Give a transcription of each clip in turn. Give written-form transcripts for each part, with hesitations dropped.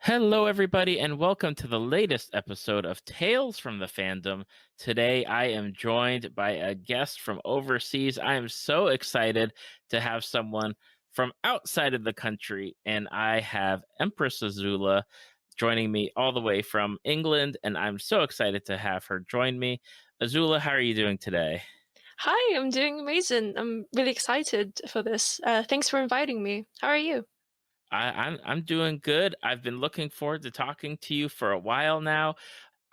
Hello, everybody, and welcome to the latest episode of Tales from the Fandom. Today, I am joined by a guest from overseas. I am so excited to have someone from outside of the country, and I have Empress Azula joining me all the way from England, and I'm so excited to have her join me. Azula, how are you doing today? Hi, I'm doing amazing. I'm really excited for this. Thanks for inviting me. How are you? I'm doing good. I've been looking forward to talking to you for a while now.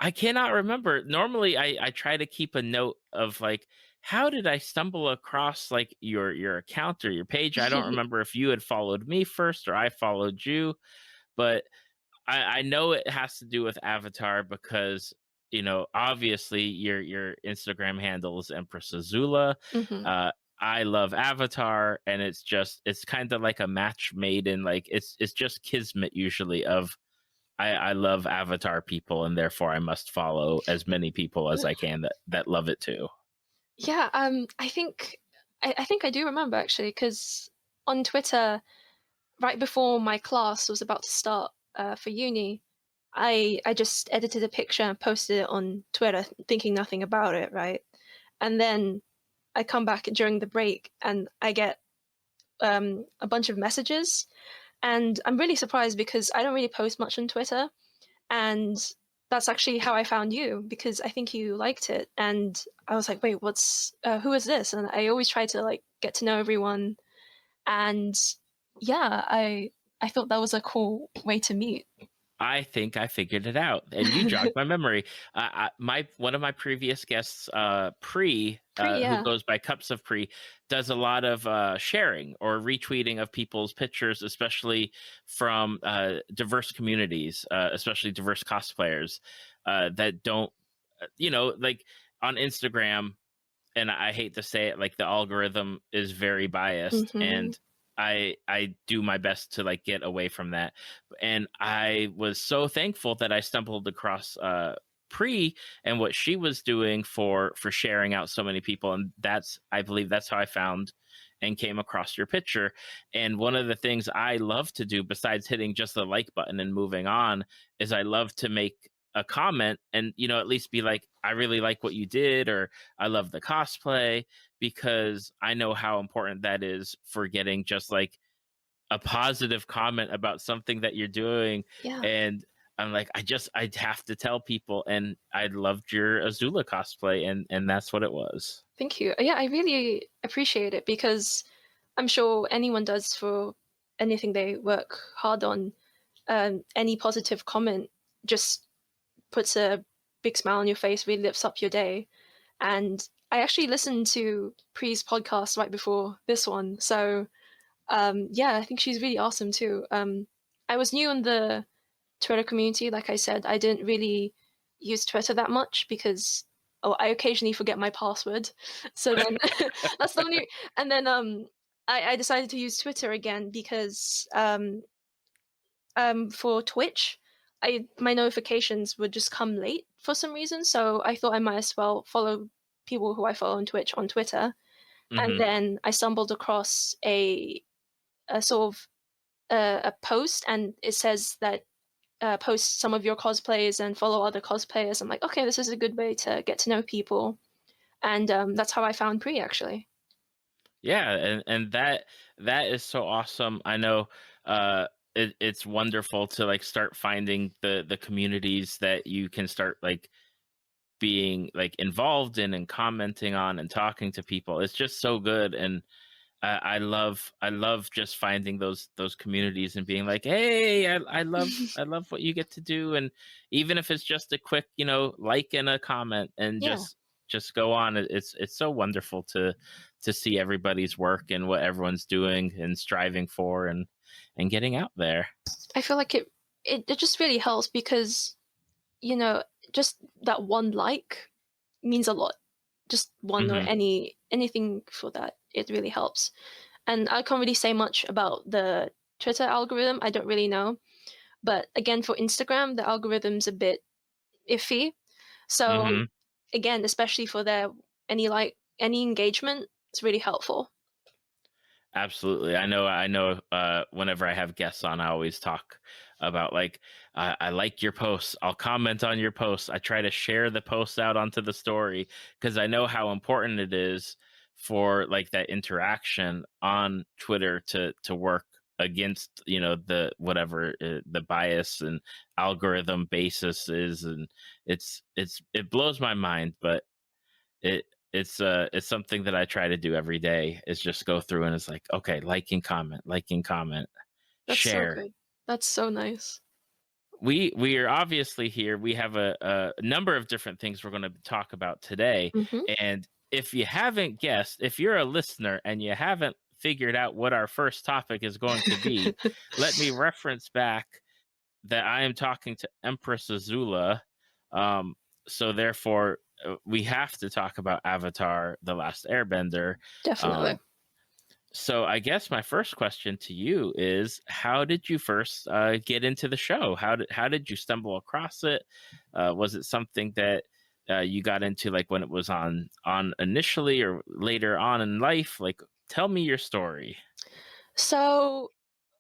I cannot remember. Normally, I try to keep a note of like how did I stumble across like your account or your page. I don't remember if you had followed me first or I followed you, but I know it has to do with Avatar because obviously your Instagram handle is Empress Azula. hmm Uh, I love Avatar, and it's kind of like a match made in like it's just kismet usually of I love Avatar people, and therefore I must follow as many people as I can that love it too. Yeah, I think I do remember actually because on Twitter, right before my class was about to start for uni, I just edited a picture and posted it on Twitter, thinking nothing about it, right? And then I come back during the break and I get a bunch of messages, and I'm really surprised because I don't really post much on Twitter. And that's actually how I found you because I think you liked it. And I was like, wait, who is this? And I always try to like get to know everyone. And yeah, I thought that was a cool way to meet. I think I figured it out, and you jogged my memory. My one of my previous guests, Pre, who Yeah. goes by Cups of Pre, does a lot of sharing or retweeting of people's pictures, especially from diverse communities, especially diverse cosplayers that don't, like on Instagram. And I hate to say it, like the algorithm is very biased, hmm and I do my best to like get away from that. And I was so thankful that I stumbled across Pre and what she was doing for sharing out so many people, and I believe that's how I found and came across your picture. And one of the things I love to do besides hitting just the like button and moving on is I love to make a comment and at least be like, I really like what you did, or I love the cosplay, because I know how important that is for getting just like a positive comment about something that you're doing. Yeah. And I'm like, I'd have to tell people, and I loved your Azula cosplay, and that's what it was. Thank you. Yeah, I really appreciate it because I'm sure anyone does for anything they work hard on. Any positive comment just puts a big smile on your face, really lifts up your day. And I actually listened to Pre's podcast right before this one. So yeah, I think she's really awesome too. I was new in the Twitter community, like I said. I didn't really use Twitter that much because I occasionally forget my password. So then that's the only. And then I decided to use Twitter again because for Twitch, my notifications would just come late for some reason. So I thought I might as well follow people who I follow on Twitch on Twitter. And Hmm. then I stumbled across a sort of a post, and it says that post some of your cosplays and follow other cosplayers. I'm like, okay, this is a good way to get to know people, and that's how I found Pre actually. Yeah, and that is so awesome. I know it's wonderful to like start finding the communities that you can start like being like involved in and commenting on and talking to people. It's just so good, and I love just finding those communities and being like, hey, I love what you get to do, and even if it's just a quick like and a comment and Yeah, just go on. It's so wonderful to see everybody's work and what everyone's doing and striving for and getting out there. I feel like it just really helps because you know just that one like means a lot. Just one or Hmm. anything for that, it really helps. And I can't really say much about the Twitter algorithm. I don't really know. But again, for Instagram, the algorithm's a bit iffy. So Hmm. again, especially for any engagement, it's really helpful. Absolutely. I know whenever I have guests on, I always talk about like I like your posts. I'll comment on your posts. I try to share the posts out onto the story because I know how important it is for like that interaction on Twitter to work against the whatever the bias and algorithm basis is, and it blows my mind, but it it's something that I try to do every day is just go through and it's like, okay, like and comment, That's so share. good. That's so nice. We are obviously here. We have a number of different things we're going to talk about today. Mhm. And if you haven't guessed, if you're a listener and you haven't figured out what our first topic is going to be, let me reference back that I am talking to Empress Azula. Um, so therefore, we have to talk about Avatar: The Last Airbender. Definitely. Um, so I guess my first question to you is, how did you first get into the show? How did you stumble across it? Was it something that you got into like when it was on initially or later on in life? Like, tell me your story. So,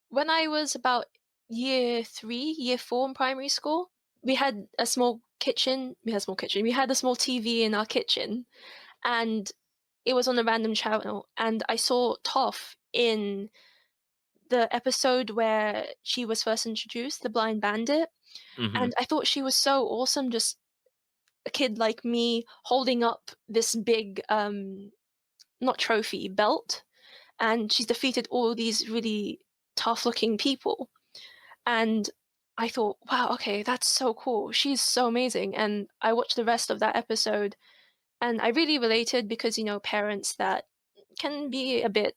when I was about year 3, year 4 in primary school, we had a small kitchen. We had a small kitchen. We had a small TV in our kitchen, and it was on a random channel. And I saw Toph in the episode where she was first introduced, the Blind Bandit, Hmm. and I thought she was so awesome. Just a kid like me holding up this big, not trophy, belt, and she's defeated all these really tough-looking people. And I thought, wow, okay, that's so cool. She's so amazing. And I watched the rest of that episode and I really related because, parents that can be a bit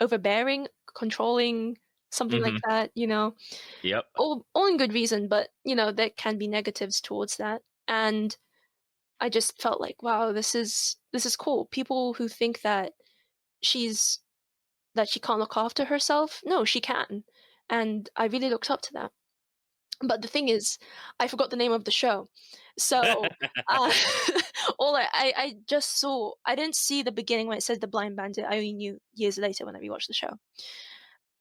overbearing, controlling, something like Hmm. that, Yep. all in good reason, but, there can be negatives towards that. And I just felt like, wow, this is cool. People who think that she's that she can't look after herself, no, she can. And I really looked up to that. But the thing is, I forgot the name of the show. So, uh, all I just saw I didn't see the beginning when it says The Blind Bandit. I only knew years later when I rewatched the show.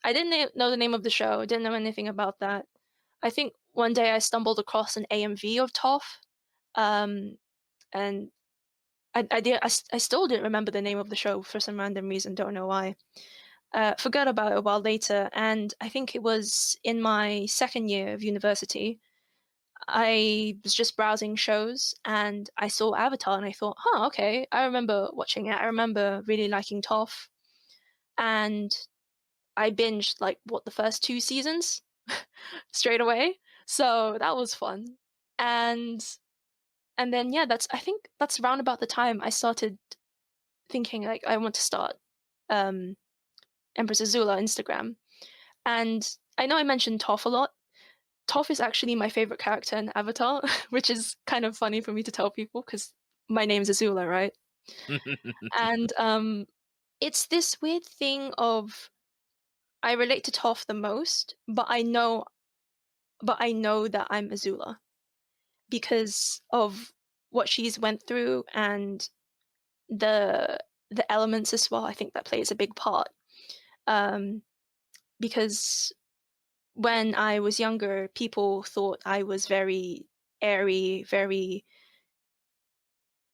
I didn't know the name of the show, didn't know anything about that. I think one day I stumbled across an AMV of Toph, um, and I still didn't remember the name of the show for some random reason, don't know why. Forgot about it a while later, and I think it was in my second year of university. I was just browsing shows and I saw Avatar and I thought, huh, okay, I remember watching it. I remember really liking Toph. And I binged like the first 2 seasons straight away. So that was fun. And and then yeah, I think that's around about the time I started thinking like I want to start um Empress Azula Instagram. And I know I mentioned Toph a lot. Toph is actually my favorite character in Avatar, which is kind of funny for me to tell people because my name's Azula, right? And it's this weird thing of I relate to Toph the most, but I know that I'm Azula because of what she's went through and the the elements as well. I think that plays a big part. Um, because when I was younger, people thought I was very airy, very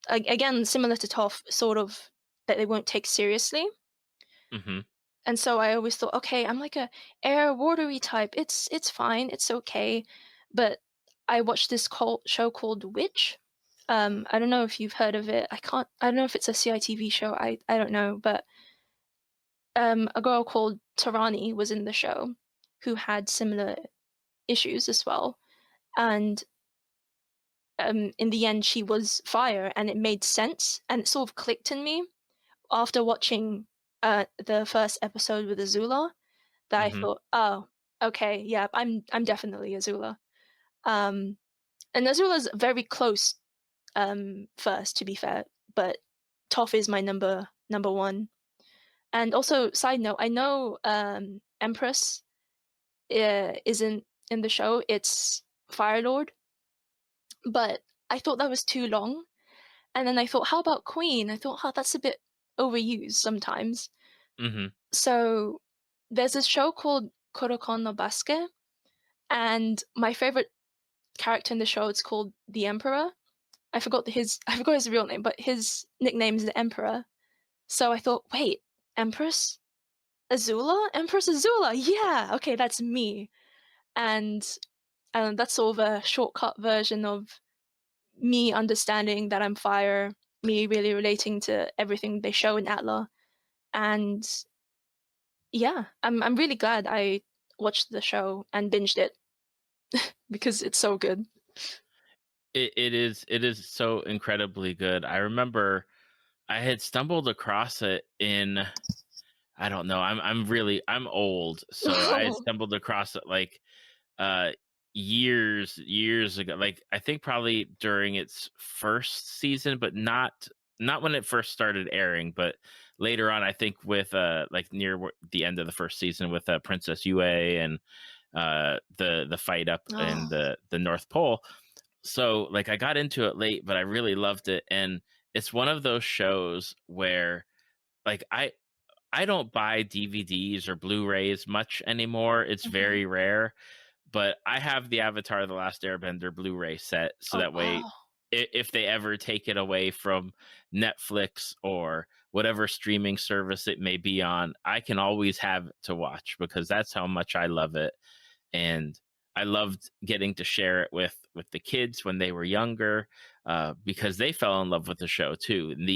again similar to Toph, sort of that they won't take seriously. Hmm. And so I always thought, okay, I'm like a air watery type. It's fine, it's okay. But I watched this show called Witch. I don't know if you've heard of it. I don't know if it's a CITV show. I don't know, but a girl called Tarani was in the show who had similar issues as well. And in the end, she was fire, and it made sense, and it sort of clicked in me after watching the first episode with Azula. That I Hmm. thought, oh, okay, yeah, I'm definitely Azula. Um, and Azula's very close first, to be fair, but Toph is my number one. And also, side note, I know Empress isn't in the show. It's Fire Lord, but I thought that was too long. And then I thought, how about Queen? I thought, oh, that's a bit overused sometimes. Hmm. So there's this show called Kuroko no Basket, And my favorite character in the show is called the Emperor. I forgot his real name, but his nickname is the Emperor. So I thought, wait, Empress Azula? Empress Azula. Yeah, okay, that's me. And that's sort of a shortcut version of me understanding that I'm fire, me really relating to everything they show in Atla. And yeah, I'm really glad I watched the show and binged it because it's so good. It is so incredibly good. I remember I had stumbled across it in, I don't know, I'm old, so I had stumbled across it like uh years ago. Like I think probably during its first season, but not when it first started airing, but later on, I think with like near the end of the first season with Princess Yue and the fight up in Oh, the North Pole. So like I got into it late, but I really loved it. And it's one of those shows where like I don't buy DVDs or Blu-rays much anymore. It's mhm. very rare, but I have the Avatar: The Last Airbender Blu-ray set, so Oh, that way, wow. if they ever take it away from Netflix or whatever streaming service it may be on, I can always have it to watch because that's how much I love it. And I loved getting to share it with the kids when they were younger, because they fell in love with the show too. And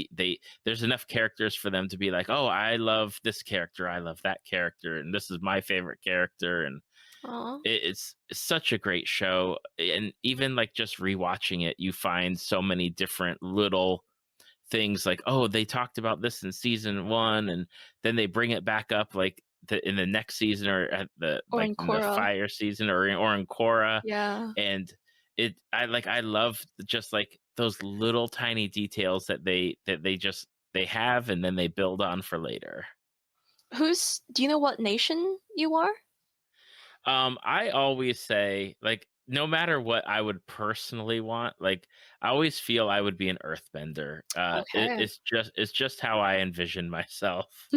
there's enough characters for them to be like, oh, I love this character, I love that character, and this is my favorite character. And Aw. it's such a great show. And even like just rewatching it, you find so many different little things like, oh, they talked about this in season one, and then they bring it back up like in the next season, or at the Or like in in the Korra. fire season, or in Korra. Yeah. And I love just like those little tiny details that they just they have, and then they build on for later. Do you know what nation you are? I always say, like, no matter what I would personally want, like, I always feel I would be an earthbender. Okay. It's just how I envision myself.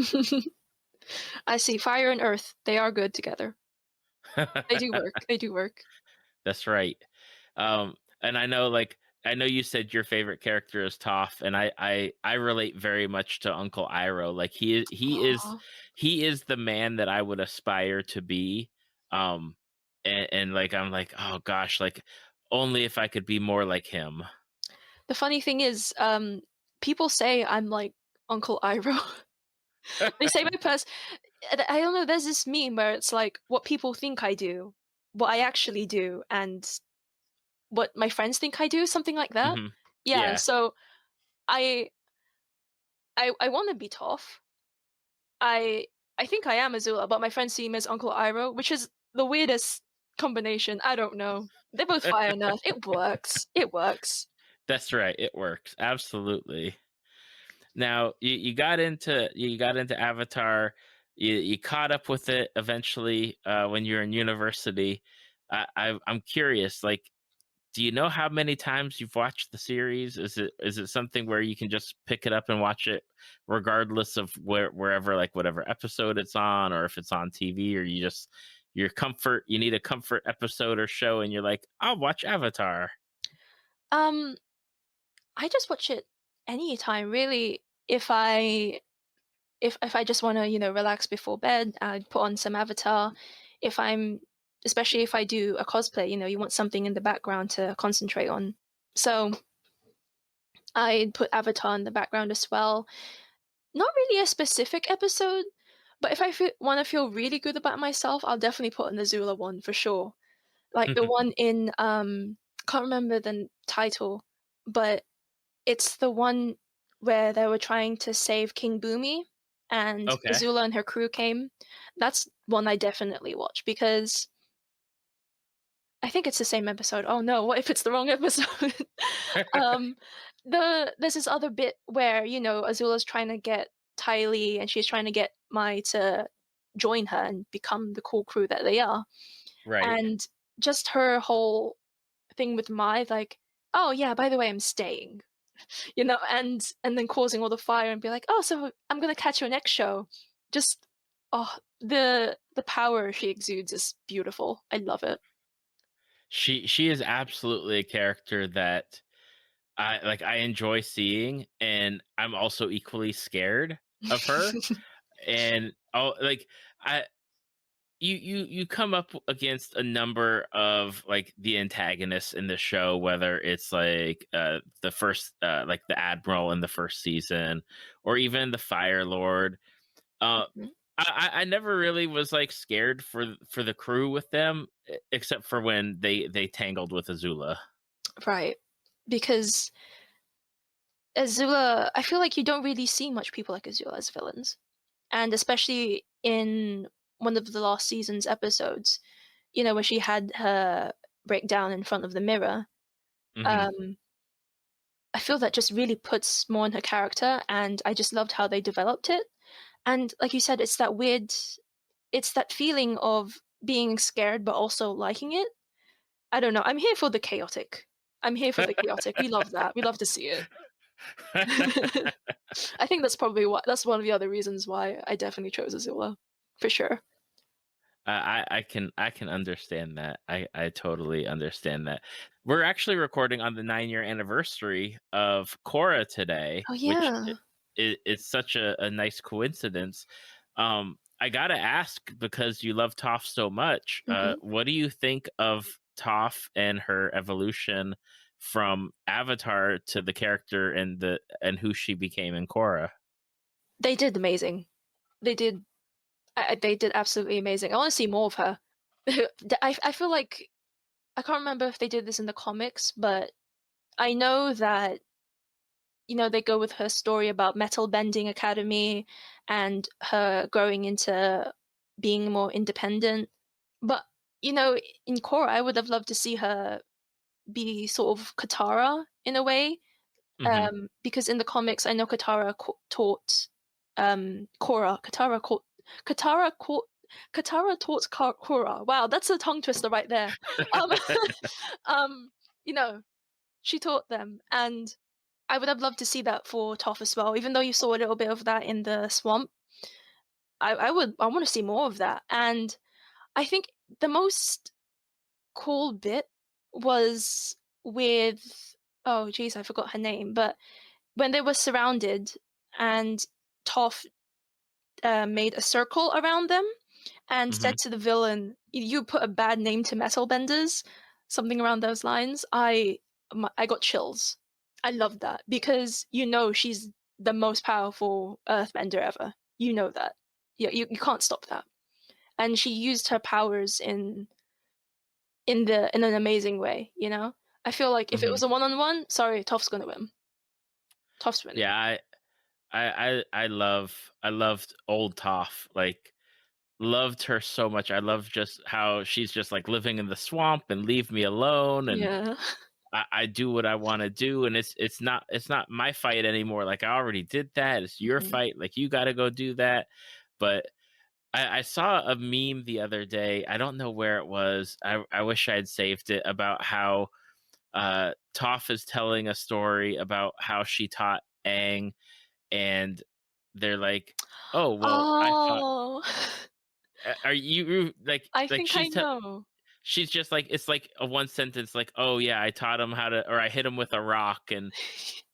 I see. Fire and earth, they are good together. They do work. They do work. That's right. And I know you said your favorite character is Toph, and I relate very much to Uncle Iroh. Like Aw. he is the man that I would aspire to be. And like I'm like, oh gosh, like only if I could be more like him. The funny thing is, people say I'm like Uncle Iroh. They say my I don't know, there's this meme where it's like what people think I do, what I actually do, and what my friends think I do, something like that. Hmm. Yeah, Yeah, so I I wanna be tough. I I think I am Azula, but my friends see me as Uncle Iroh, which is the weirdest combination. I don't know. They're both fire enough. It works. It works. that's right. It works absolutely. Now you got into Avatar. You caught up with it eventually when you're in university. I'm curious, like, do you know how many times you've watched the series? Is it something where you can just pick it up and watch it regardless of wherever, like whatever episode it's on, or if it's on TV, or you need a comfort episode or show, and you're like, I'll watch Avatar. Um, I just watch it anytime, really. If I just wanna, relax before bed, I'd put on some Avatar. If I'm Especially if I do a cosplay, you want something in the background to concentrate on. So, I'd put Avatar in the background as well. Not really a specific episode, but if I wanna feel really good about myself, I'll definitely put in the Zula one for sure. Like the one in, can't remember the title, but it's the one where they were trying to save King Boomy, and Okay. Azula and her crew came. That's one I definitely watch because I think it's the same episode. Oh no, what if it's the wrong episode? um, there's this other bit where Azula's trying to get Ty and she's trying to get Mai to join her and become the cool crew that they are, Right. and just her whole thing with Mai, like, oh yeah, by the way, I'm staying, and then causing all the fire and be like, "Oh, so I'm gonna catch your next show." Just oh, the power she exudes is beautiful. I love it. She is absolutely a character that I enjoy seeing, and I'm also equally scared of her. And like I you come up against a number of like the antagonists in the show, whether it's like the first like the admiral in the first season, or even the fire lord. uh Mhm. I never really was like scared for the crew with them, except for when they tangled with Azula. Right. Because Azula, I feel like you don't really see much people like Azula as villains. And especially in one of the last season's episodes, where she had her breakdown in front of the mirror, Hmm. um, I feel that just really puts more in her character, and I just loved how they developed it. And like you said, it's that feeling of being scared but also liking it. I don't know. I'm here for the chaotic. I'm here for the chaotic. We love that. We love to see it. I think that's one of the other reasons why I definitely chose Azula, for sure. I can understand that. I totally understand that. We're actually recording on the 9-year anniversary of Korra today, Oh which yeah. is such a nice coincidence. I gotta ask, because you love Toph so much. Hmm. What do you think of Toph and her evolution from Avatar to the character and who she became in Korra? They did amazing. They did. They did absolutely amazing. I want to see more of her. I feel like I can't remember if they did this in the comics, but I know that they go with her story about Metal Bending Academy and her growing into being more independent. But in Korra, I would have loved to see her be sort of Katara in a way, Hmm. because in the comics, I know taught Korra. Katara taught Korra. Wow, that's a tongue twister right there. Um, um, you know, she taught them, and I would have loved to see that for Toph as well. Even though you saw a little bit of that in the swamp, I want to see more of that. And I think the most cool bit was with, oh geez, I forgot her name, but when they were surrounded and Toph made a circle around them and Hmm. said to the villain, "You put a bad name to metal benders," something around those lines. I got chills. I loved that because she's the most powerful earthbender ever. You know that. Yeah, you can't stop that. And she used her powers in an amazing way. I feel like if it Hmm. was a one-on-one, sorry, Toph's gonna win. Toph's winning. Yeah, I loved old Toph. Like, loved her so much. I love just how she's just like living in the swamp and leave me alone, and Yeah. I do what I want to do, and it's not my fight anymore. Like, I already did that. It's your Mhm. fight. Like, you got to go do that. But I saw a meme the other day. I don't know where it was. I wish I had saved it, about how Toph is telling a story about how she taught Aang, and they're like, "Oh, well, I thought." Oh, Are you I like think I know. she's just like, it's like a one sentence, like, "Oh yeah, I taught him how to, or I hit him with a rock," and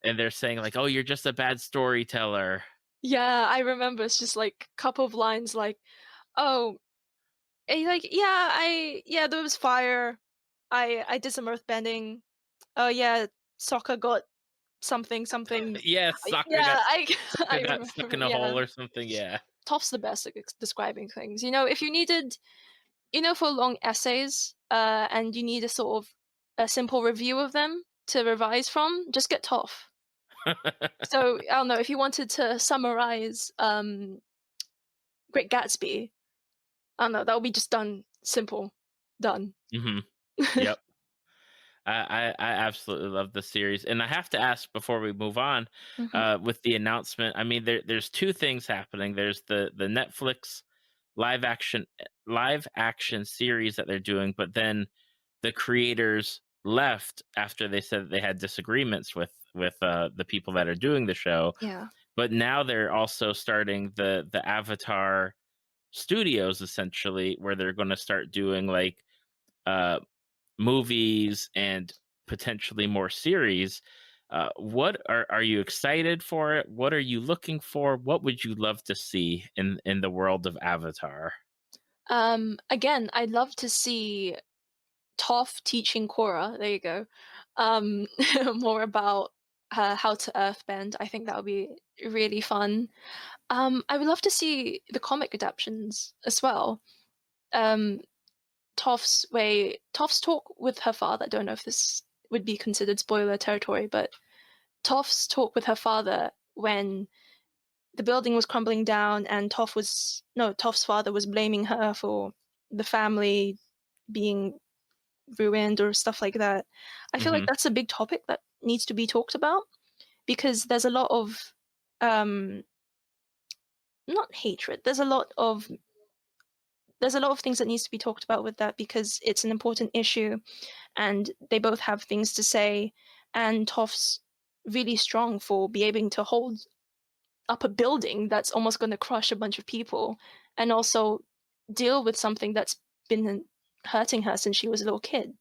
they're saying like, "Oh, you're just a bad storyteller." Yeah, I remember. It's just like couple of lines like, "Oh, like yeah, there was fire. I did some earth bending. Oh yeah, soccer got something something. Yeah, Yeah, I Sokka got stuck remember. in a Yeah, hole or something. Yeah. Toph's the best at describing things. If you needed, for long essays, and you need a sort of a simple review of them to revise from, just get Toph. So I don't know if you wanted to summarize Great Gatsby. I don't know, that would be just done simple, done. Hmm. Yep. I absolutely love the series, and I have to ask before we move on, Mhm. with the announcement. I mean, there's two things happening. There's the Netflix live action series that they're doing, but then the creators left after they said that they had disagreements with the people that are doing the show. Yeah. But now they're also starting the Avatar studios, essentially, where they're going to start doing like uh movies and potentially more series. What are you excited for it? What are you looking for? What would you love to see in the world of Avatar? Again, I'd love to see Toph teaching Korra. There you go. Um, more about how to earthbend. I think that would be really fun. I would love to see the comic adaptations as well. Um, Toph's talk with her father. I don't know if this would be considered spoiler territory, but Toph's talk with her father when the building was crumbling down and Toph's father was blaming her for the family being ruined or stuff like that. I feel like Hmm. that's a big topic that needs to be talked about because there's a lot of um not hatred. There's a lot of things that needs to be talked about with that because it's an important issue and they both have things to say and Toph's really strong for being able to hold up a building that's almost going to crush a bunch of people and also deal with something that's been hurting her since she was a little kid,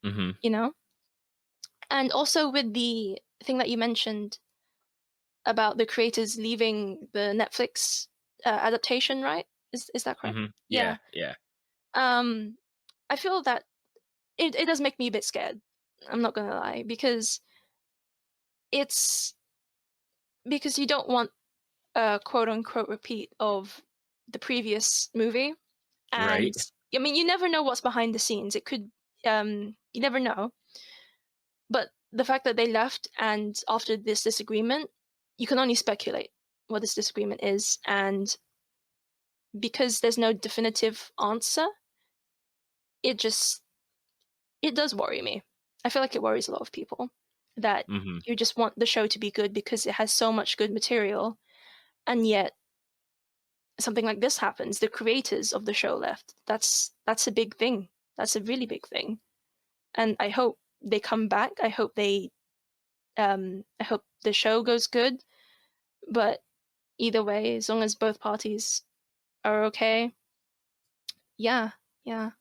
Hmm. you know? And also with the thing that you mentioned about the creators leaving the Netflix adaptation, right? Is that correct? Hmm. Yeah. Yeah, yeah. Um, I feel that it does make me a bit scared. I'm not gonna lie it's because you don't want a quote unquote repeat of the previous movie. And Right. I mean, you never know what's behind the scenes. It could, you never know. But the fact that they left and after this disagreement, you can only speculate what this disagreement is. And because there's no definitive answer, it just, it does worry me. I feel like it worries a lot of people that Hmm. you just want the show to be good because it has so much good material. And yet something like this happens. The creators of the show left. That's a big thing. That's a really big thing. And I hope they come back. I hope the show goes good. But either way, as long as both parties are okay, yeah, yeah,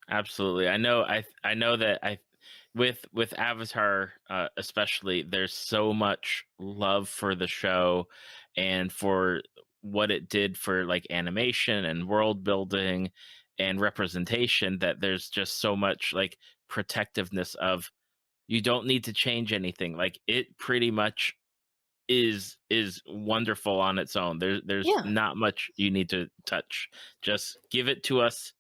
Absolutely. I know that I with Avatar especially there's so much love for the show and for what it did for like animation and world building and representation that there's just so much like protectiveness of you don't need to change anything. Like it pretty much is wonderful on its own. There's yeah. not much you need to touch. Just give it to us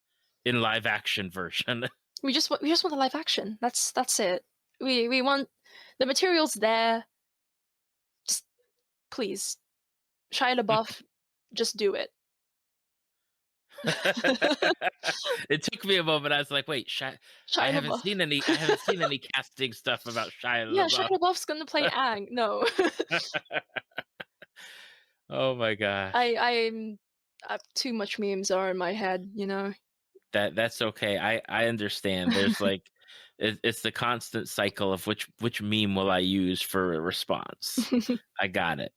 in live action version. We just want the live action. That's it. We want the materials there. Just please, Shia LaBeouf, just do it. It took me a moment. I was like, "Wait, Shia LaBeouf. I haven't seen any casting stuff about Shia Yeah, Shia LaBeouf." LaBeouf's gonna play Aang. No, Oh my I gosh. I'm too much memes are in my head. That's okay. I understand. There's like it's the constant cycle of which meme will I use for a response. I got it.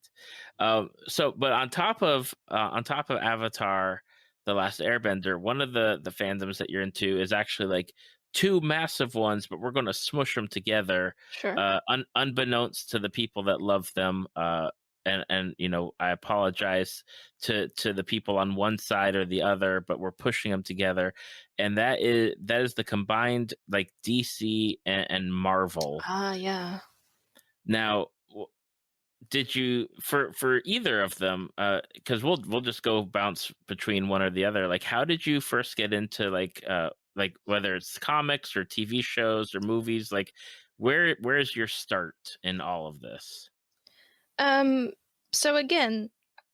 So, but on top of Avatar, the Last Airbender, one of the fandoms that you're into is actually like two massive ones, but we're going to smush them together, Sure. unbeknownst to the people that love them. And I apologize to the people on one side or the other, but we're pushing them together, and that is the combined like DC and Marvel. Ah, yeah. Now, did you for either of them? Because we'll just go bounce between one or the other. Like, how did you first get into like whether it's comics or TV shows or movies? Like, where's your start in all of this? Um, so again,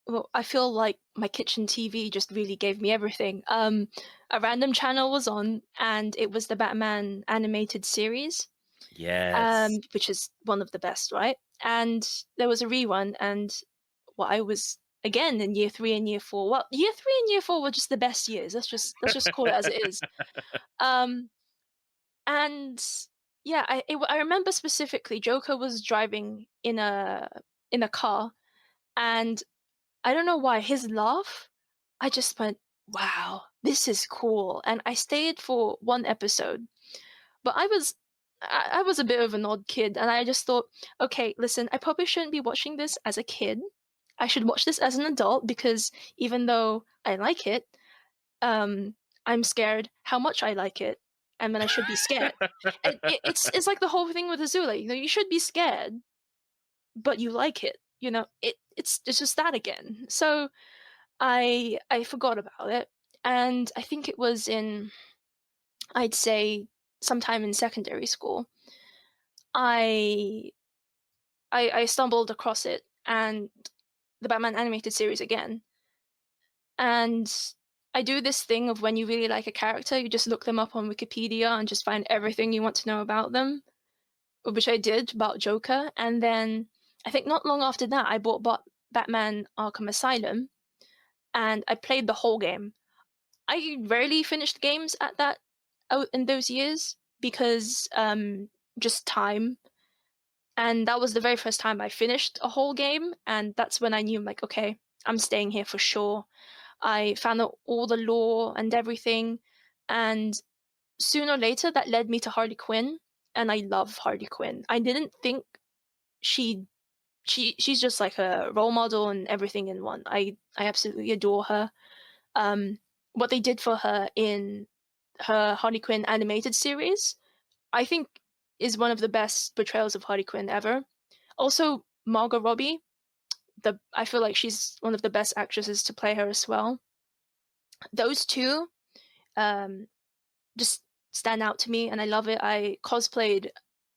well, I feel like my kitchen TV just really gave me everything. A random channel was on, and it was the Batman animated series, Yes. which is one of the best, right? And there was a rerun, and I was again in year three and year four. Well, year three and year four were just the best years. Let's just call it as it is. Um, and yeah, I remember specifically Joker was driving in a car, and I don't know why his laugh. I just went, wow, this is cool. And I stayed for one episode, but I was a bit of an odd kid, and I just thought, okay, listen, I probably shouldn't be watching this as a kid. I should watch this as an adult because even though I like it, um, I'm scared how much I like it, and then I should be scared. And it's like the whole thing with Azula. You know, you should be scared, but you like it. You know, it's just that again. So I forgot about it, and I think it was in, I'd say, sometime in secondary school. I I stumbled across it and the Batman animated series again. And I do this thing of when you really like a character, you just look them up on Wikipedia and just find everything you want to know about them, which I did about Joker. And then I think not long after that, I bought Batman Arkham Asylum and I played the whole game. I rarely finished games at that in those years because just time. And that was the very first time I finished a whole game, and that's when I knew, like, okay, I'm staying here for sure. I found out all the lore and everything, and sooner or later that led me to Harley Quinn, and I love Harley Quinn. I didn't think she she's just like a role model and everything in one. I absolutely adore her. Um, what they did for her in her Harley Quinn animated series, I think, is one of the best portrayals of Harley Quinn ever. Also, Margot Robbie, the I feel like she's one of the best actresses to play her as well. Those two um, just stand out to me, and I love it. I cosplayed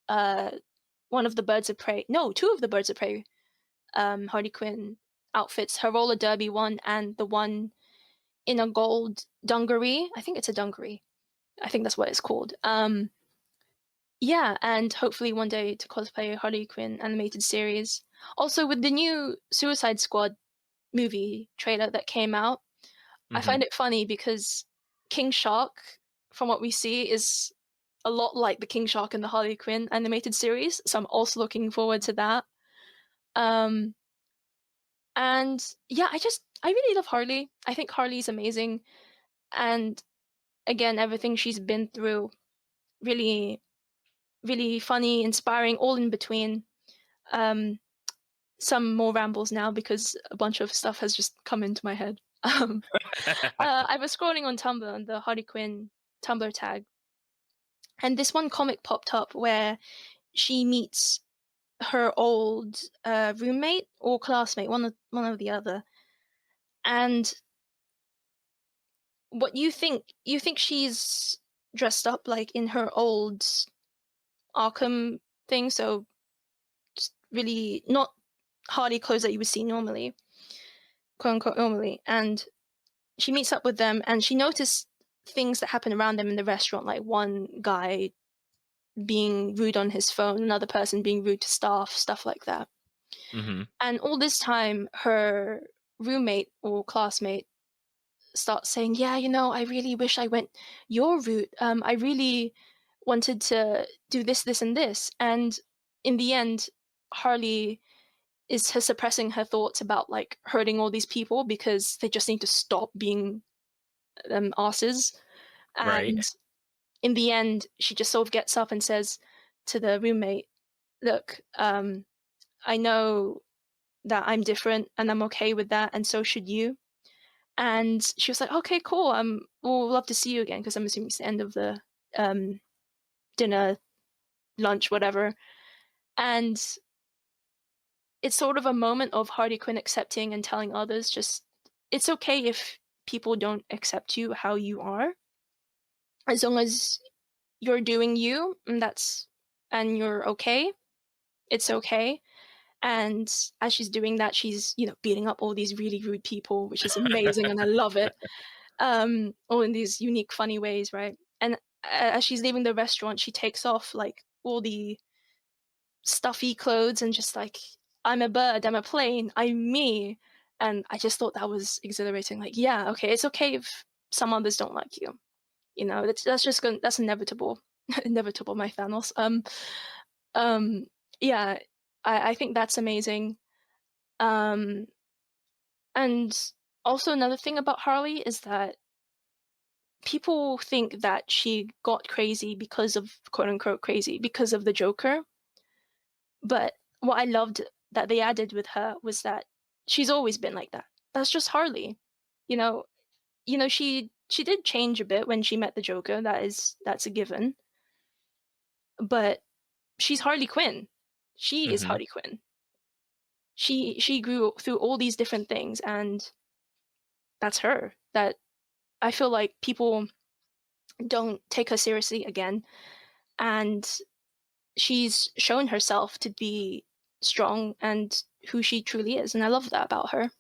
uh, one of the Birds of Prey, no, two of the Birds of Prey Harley Quinn outfits, her roller derby one and the one in a gold dungaree. I think it's a dungaree. I think that's what it's called. Yeah, and hopefully one day to cosplay a Harley Quinn animated series. Also, with the new Suicide Squad movie trailer that came out, I Hmm. find it funny because King Shark, from what we see, is a lot like the King Shark in the Harley Quinn animated series. So I'm also looking forward to that. Um, and yeah, I really love Harley. I think Harley's amazing, and again, everything she's been through, really, really funny, inspiring, all in between. Um, some more rambles now because a bunch of stuff has just come into my head. I was scrolling on Tumblr on the Harley Quinn Tumblr tag, and this one comic popped up where she meets her old roommate or classmate, one or the other. And what you think she's dressed up like in her old Arkham thing, so just really not Harley clothes that you would see normally, quote unquote normally. And she meets up with them and she noticed things that happen around them in the restaurant, like one guy being rude on his phone, another person being rude to staff, stuff like that. Hmm. And all this time, her roommate or classmate starts saying, "Yeah, you know, I really wish I went your route. I really wanted to do this, this, and this." And in the end, Harley is her suppressing her thoughts about like hurting all these people because they just need to stop being asses. Right. And in the end, she just sort of gets up and says to the roommate, "Look, I know that I'm different and I'm okay with that, and so should you." And she was like, "Okay, cool. We'll love to see you again," because I'm assuming it's the end of the um, dinner, lunch, whatever. And it's sort of a moment of Harley Quinn accepting and telling others, just it's okay if people don't accept you how you are, as long as you're doing you, and you're okay. It's okay. And as she's doing that, she's, you know, beating up all these really rude people, which is amazing, and I love it. All in these unique, funny ways, right? And as she's leaving the restaurant, she takes off like all the stuffy clothes and just like, "I'm a bird, I'm a plane, I'm me." And I just thought that was exhilarating. Like, yeah, okay, it's okay if some others don't like you. You know, that's just going that's inevitable. Inevitable, my Thanos. Um, yeah, I think that's amazing. Um, and also another thing about Harley is that people think that she got crazy because of quote unquote crazy because of the Joker, but what I loved that they added with her was that she's always been like that. That's just Harley. You know, she did change a bit when she met the Joker. That's a given. But she's Harley Quinn. She is Hmm. Harley Quinn. She grew through all these different things, and that's her. That I feel like people don't take her seriously again, and she's shown herself to be strong and who she truly is, and I love that about her.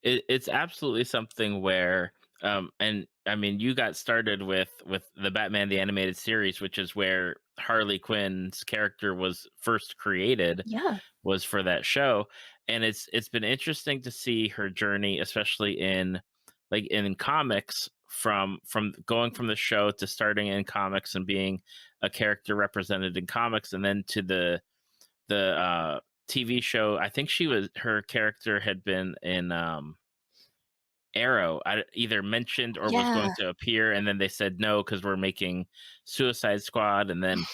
It's absolutely something where, and I mean, you got started with the Batman the Animated Series, which is where Harley Quinn's character was first created, Yeah. was for that show. And it's been interesting to see her journey, especially in like in comics, from going from the show to starting in comics and being a character represented in comics, and then to the TV show. I think her character had been in Arrow, either mentioned or was going Yeah. to appear, and then they said no because we're making Suicide Squad, and then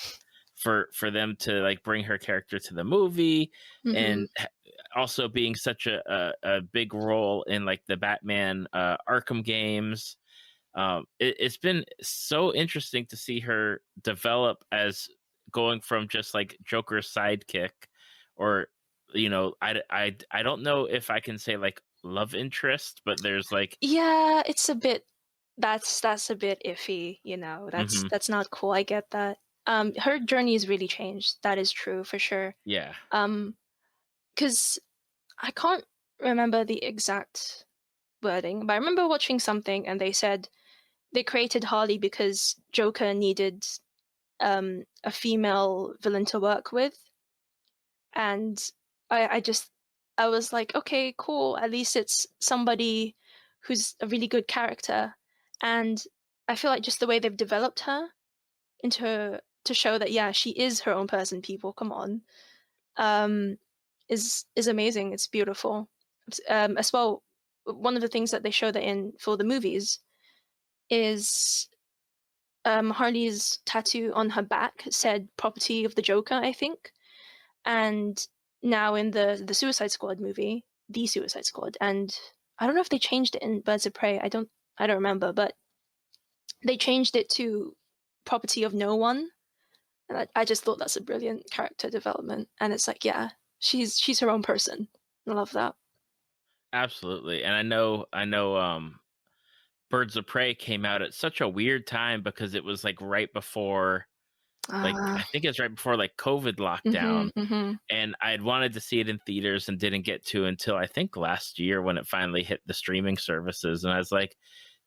for them to like bring her character to the movie, Mhm. and also being such a big role in like the Batman Arkham games. It's been so interesting to see her develop as going from just like Joker's sidekick, or I don't know if I can say like love interest, but there's like Yeah, it's a bit that's a bit iffy, hmm that's not cool, I get that. Her journey has really changed, that is true for sure. yeah. Um, because I can't remember the exact wording, but I remember watching something and they said they created Harley because Joker needed, a female villain to work with, and I was like, okay, cool. At least it's somebody who's a really good character, and I feel like just the way they've developed her into to show that yeah, she is her own person. People, come on, um, is amazing. It's beautiful. As well, one of the things that they show that in for the movies is Harley's tattoo on her back said "property of the Joker," I think, and now in the Suicide Squad movie, the Suicide Squad, and I don't know if they changed it in Birds of Prey. I don't remember, but they changed it to property of no one, and I just thought that's a brilliant character development. And it's like, yeah, she's her own person. I love that. Absolutely. And I know Birds of Prey came out at such a weird time because it was like right before, like I Ah, think it's right before like COVID lockdown, mhm. and I had wanted to see it in theaters and didn't get to until I think last year when it finally hit the streaming services, and I was like,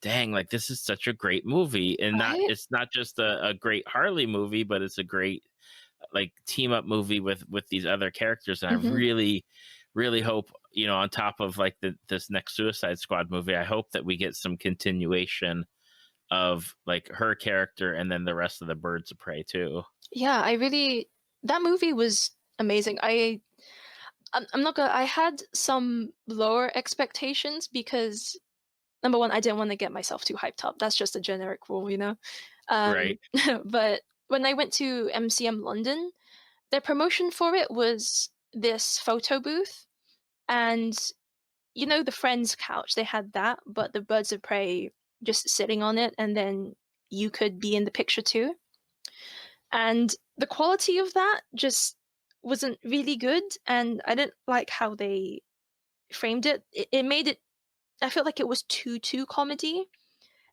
dang, like this is such a great movie, and not Right? it's not just a great Harley movie, but it's a great like team up movie with these other characters, and I Mhm. really hope, on top of like this next Suicide Squad movie, I hope that we get some continuation of like her character and then the rest of the Birds of Prey too. Yeah, I really that movie was amazing. I'm not gonna. I had some lower expectations because number one, I didn't want to get myself too hyped up. That's just a generic rule. Right. Um, but when I went to MCM London, their promotion for it was this photo booth, and the Friends couch. They had that, but the Birds of Prey just sitting on it, and then you could be in the picture too. And the quality of that just wasn't really good, and I didn't like how they framed it. It made it. I felt like it was too comedy.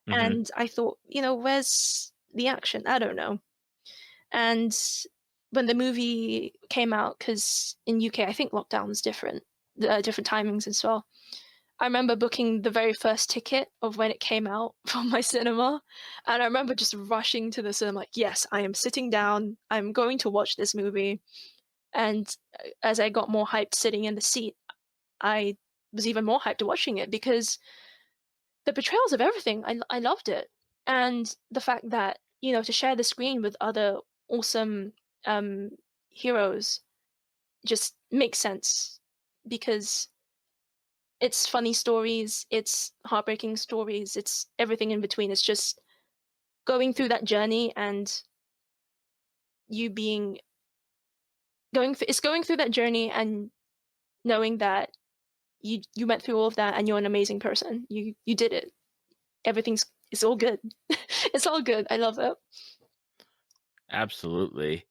Hmm. And I thought, where's the action? I don't know. And when the movie came out, because in UK, I think lockdown's different, different timings as well. I remember booking the very first ticket of when it came out from my cinema, and I remember just rushing to the cinema, like, yes, I am sitting down. I'm going to watch this movie. And as I got more hyped sitting in the seat, I was even more hyped watching it because the portrayals of everything, I loved it. And the fact that, to share the screen with other awesome um, heroes just makes sense because It's funny stories, it's heartbreaking stories, it's everything in between. It's just going through that journey and you being going through that journey and knowing that you went through all of that and you're an amazing person. You did it. It's all good. It's all good. I love it. Absolutely.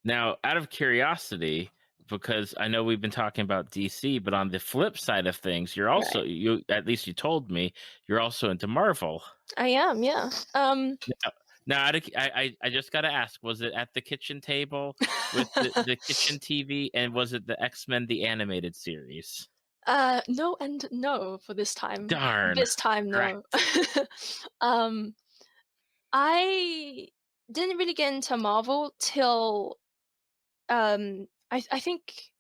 Now, out of curiosity, because I know we've been talking about DC, but on the flip side of things, you're also Right. you at least you told me you're also into Marvel. I am, yeah. Now, now I just got to ask, was it at the kitchen table with the kitchen TV, and was it the X-Men the animated series? No and no for this time. Darn. This time, no. Correct. Um, I didn't really get into Marvel till, I think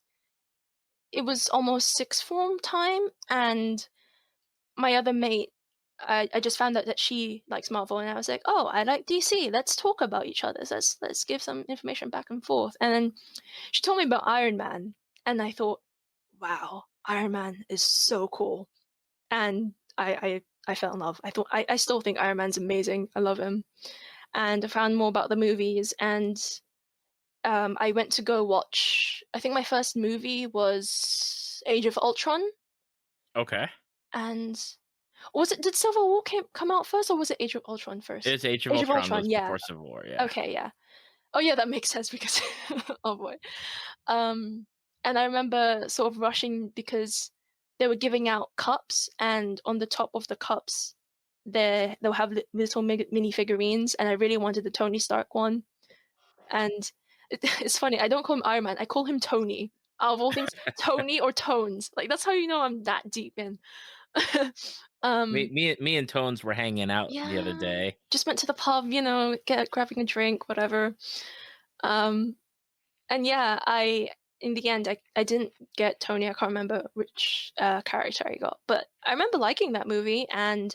it was almost sixth form time, and my other mate, I just found out that she likes Marvel, and I was like, "Oh, I like DC. Let's talk about each other. Let's give some information back and forth." And then she told me about Iron Man, and I thought, "Wow, Iron Man is so cool." And I fell in love. I still think Iron Man's amazing. I love him. And I found more about the movies, and I went to go watch. I think my first movie was Age of Ultron, Okay. and was it did Civil War come out first, or was it Age of Ultron first? It's Age of Age of Ultron Ultron, was yeah. before Civil War, yeah. Okay, yeah. Oh yeah, that makes sense because oh boy. Um, and I remember sort of rushing because they were giving out cups, and on the top of the cups, they'll have little mini figurines, and I really wanted the Tony Stark one. And it's funny, I don't call him Iron Man, I call him Tony. Out of all things, Tony or Tones. Like that's how you know I'm that deep in. Me, um, me, me and Tones were hanging out the other yeah, day. just went to the pub, grabbing a drink, whatever. Um, And yeah, I in the end I didn't get Tony. I can't remember which character I got, but I remember liking that movie, and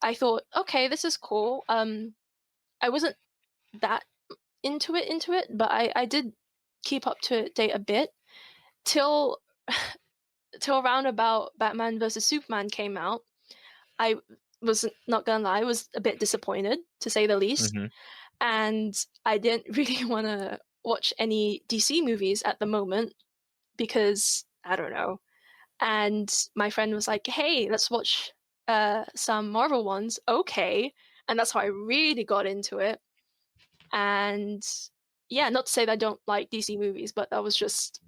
I thought, okay, this is cool. I wasn't that into it, but I did keep up to date a bit till till around about Batman versus Superman came out. I was not gonna lie, I was a bit disappointed to say the least, Hmm. and I didn't really want to watch any DC movies at the moment because I don't know. And my friend was like, "Hey, let's watch some Marvel ones." Okay, and that's how I really got into it. And yeah, not to say that I don't like DC movies, but that was just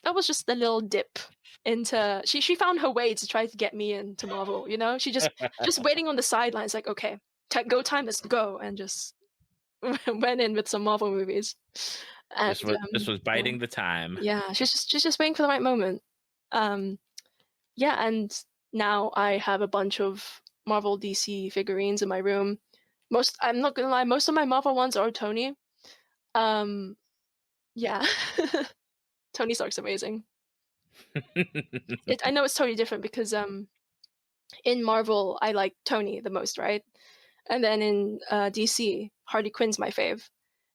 the little dip into. She found her way to try to get me into Marvel. She just waiting on the sidelines, like, okay, go time, let's go, and just went in with some Marvel movies. And This was yeah, biding the time. yeah, she's just waiting for the right moment. Um, Yeah, and now I have a bunch of Marvel DC figurines in my room. I'm not gonna lie, most of my Marvel ones are Tony. Um, yeah. Tony Stark's amazing. I know it's totally different because in Marvel I like Tony the most, right? And then in DC, Harley Quinn's my fave.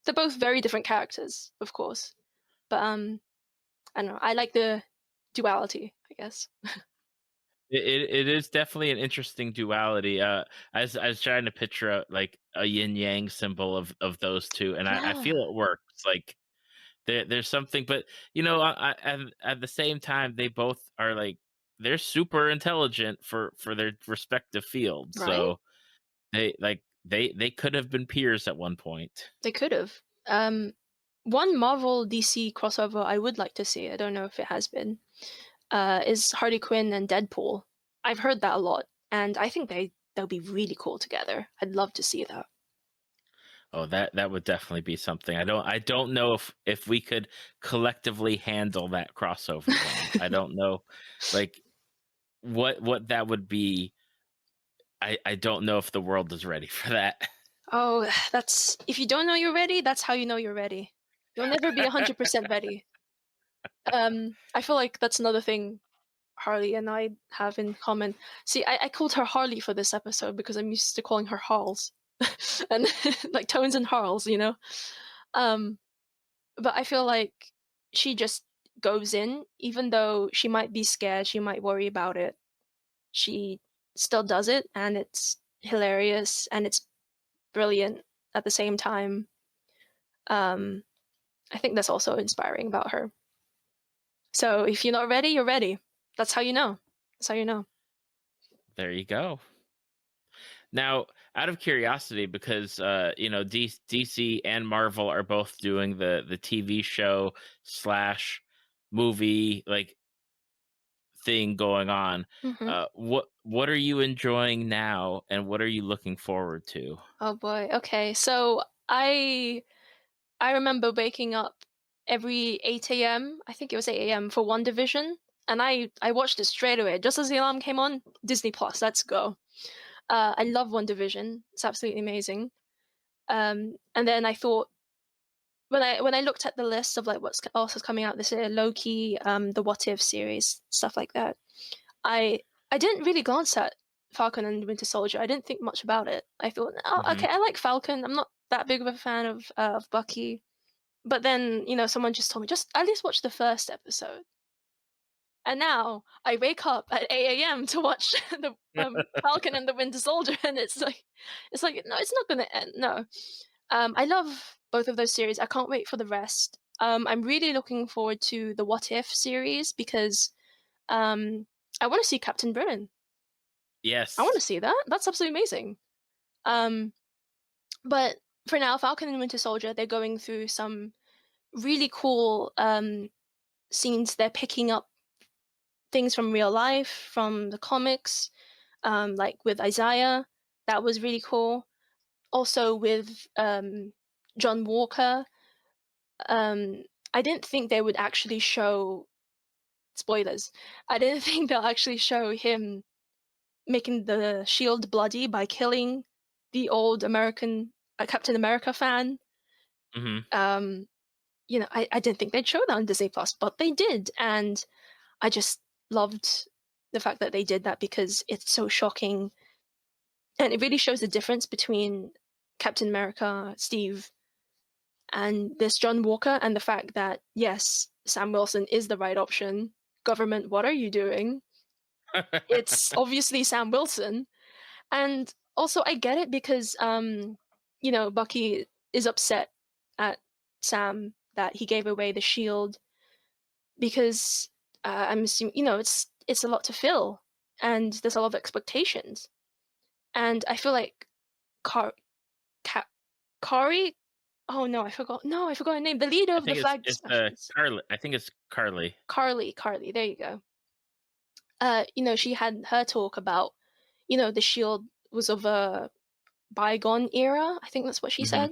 They're both very different characters, of course. But I don't know, I like the duality, I guess. It is definitely an interesting duality. I was trying to picture like a yin yang symbol of those two, and I Yeah, feel it works. Like there's something, but at the same time, they both are like they're super intelligent for their respective fields. right? So they could have been peers at one point. They could've. One Marvel DC crossover I would like to see, I don't know if it has been, is Harley Quinn and Deadpool. I've heard that a lot, and I think they'll be really cool together. I'd love to see that. Oh, that would definitely be something. I don't know if we could collectively handle that crossover then. I don't know, like what that would be. I don't know if the world is ready for that. Oh, that's if you don't know you're ready, that's how you know you're ready. You'll never be 100% ready. I feel like that's another thing Harley and I have in common. See, I called her Harley for this episode because I'm used to calling her Harls. And like Tones and Harls. Um, but I feel like she just goes in, even though she might be scared, she might worry about it. She still does it, and it's hilarious and it's brilliant at the same time. Um, I think that's also inspiring about her. So if you're not ready, you're ready. That's how you know. That's how you know. There you go. Now, out of curiosity, because DC and Marvel are both doing the TV show slash movie like thing going on. Hmm. What are you enjoying now, and what are you looking forward to? Oh boy. Okay. So I remember waking up every 8 a.m. I think it was 8 a.m. for One Division, and I watched it straight away. Just as the alarm came on, Disney Plus, let's go. I love One Division. It's absolutely amazing. And then I thought when I looked at the list of like what's else is coming out this year, Loki, the What If series, stuff like that. I I didn't really glance at Falcon and Winter Soldier. I didn't think much about it. I thought, oh, Hmm. okay, I like Falcon. I'm not that big of a fan of Bucky. But then, someone just told me, just at least watch the first episode. And now I wake up at 8 a.m. to watch the Falcon and the Winter Soldier, and it's like no, it's not gonna end. No, I love both of those series. I can't wait for the rest. I'm really looking forward to the What If series because um, I want to see Captain Britain. I want to Yes. see that. That's absolutely amazing. Um, but for now, Falcon and Winter Soldier, they're going through some really cool scenes. They're picking up things from real life, from the comics, like with Isaiah. That was really cool. Also with John Walker. Um, I didn't think they would actually show spoilers. I didn't think they'll actually show him making the shield bloody by killing the old American Captain America fan. Hmm. Um, I didn't think they'd show that on Disney Plus, but they did, and I just loved the fact that they did that because it's so shocking, and it really shows the difference between Captain America, Steve, and this John Walker, and the fact that yes, Sam Wilson is the right option. Government, what are you doing? It's obviously Sam Wilson, and also I get it because Bucky is upset at Sam that he gave away the shield because I'm assuming it's a lot to fill, and there's a lot of expectations, and I feel like Car- Ca- Kari. Oh no, I forgot. No, I forgot her name. The leader I of the think it's flag it's smashers, Carly. I think it's Carly. Carly. Carly. There you go. She had her talk about, the shield was of a bygone era. I think that's what she Hmm. said.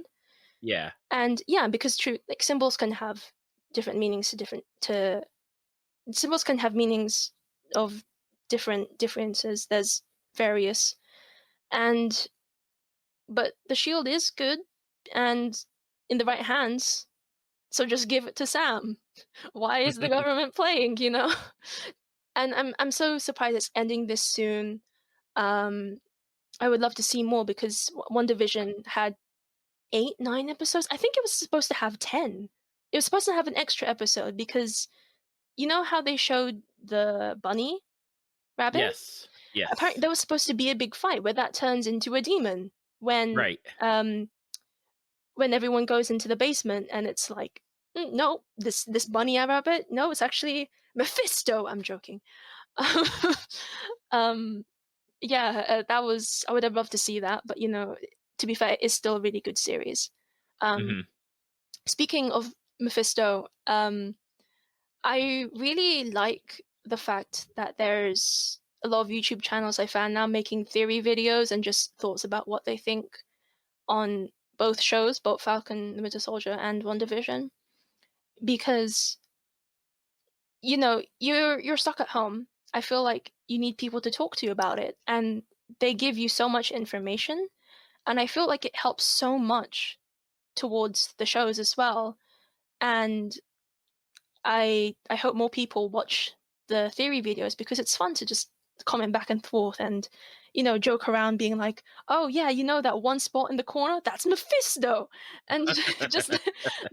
Yeah. And yeah, because true, like symbols can have different meanings to different to symbols can have meanings of different differences. There's various, and but the shield is good and in the right hands. So just give it to Sam. Why is the government playing? And I'm so surprised it's ending this soon. Um, I would love to see more because One Division had 8, 9 episodes. I think it was supposed to have 10. It was supposed to have an extra episode because you know how they showed the bunny rabbit? Yes. Apparently, Yes. there was supposed to be a big fight where that turns into a demon when Right. um when everyone goes into the basement and it's like, no, this bunny rabbit, no, it's actually Mephisto. I'm joking. um, yeah, that was I would have loved to see that, but to be fair, it's still a really good series. Um, Hmm. Speaking of Mephisto, I really like the fact that there's a lot of YouTube channels I found now making theory videos and just thoughts about what they think on both shows, both Falcon, the Winter Soldier, and One Division, because you're stuck at home. I feel like you need people to talk to you about it, and they give you so much information, and I feel like it helps so much towards the shows as well. And I hope more people watch the theory videos because it's fun to just comment back and forth and joke around being like, oh yeah, that one spot in the corner, that's Mephisto, and just the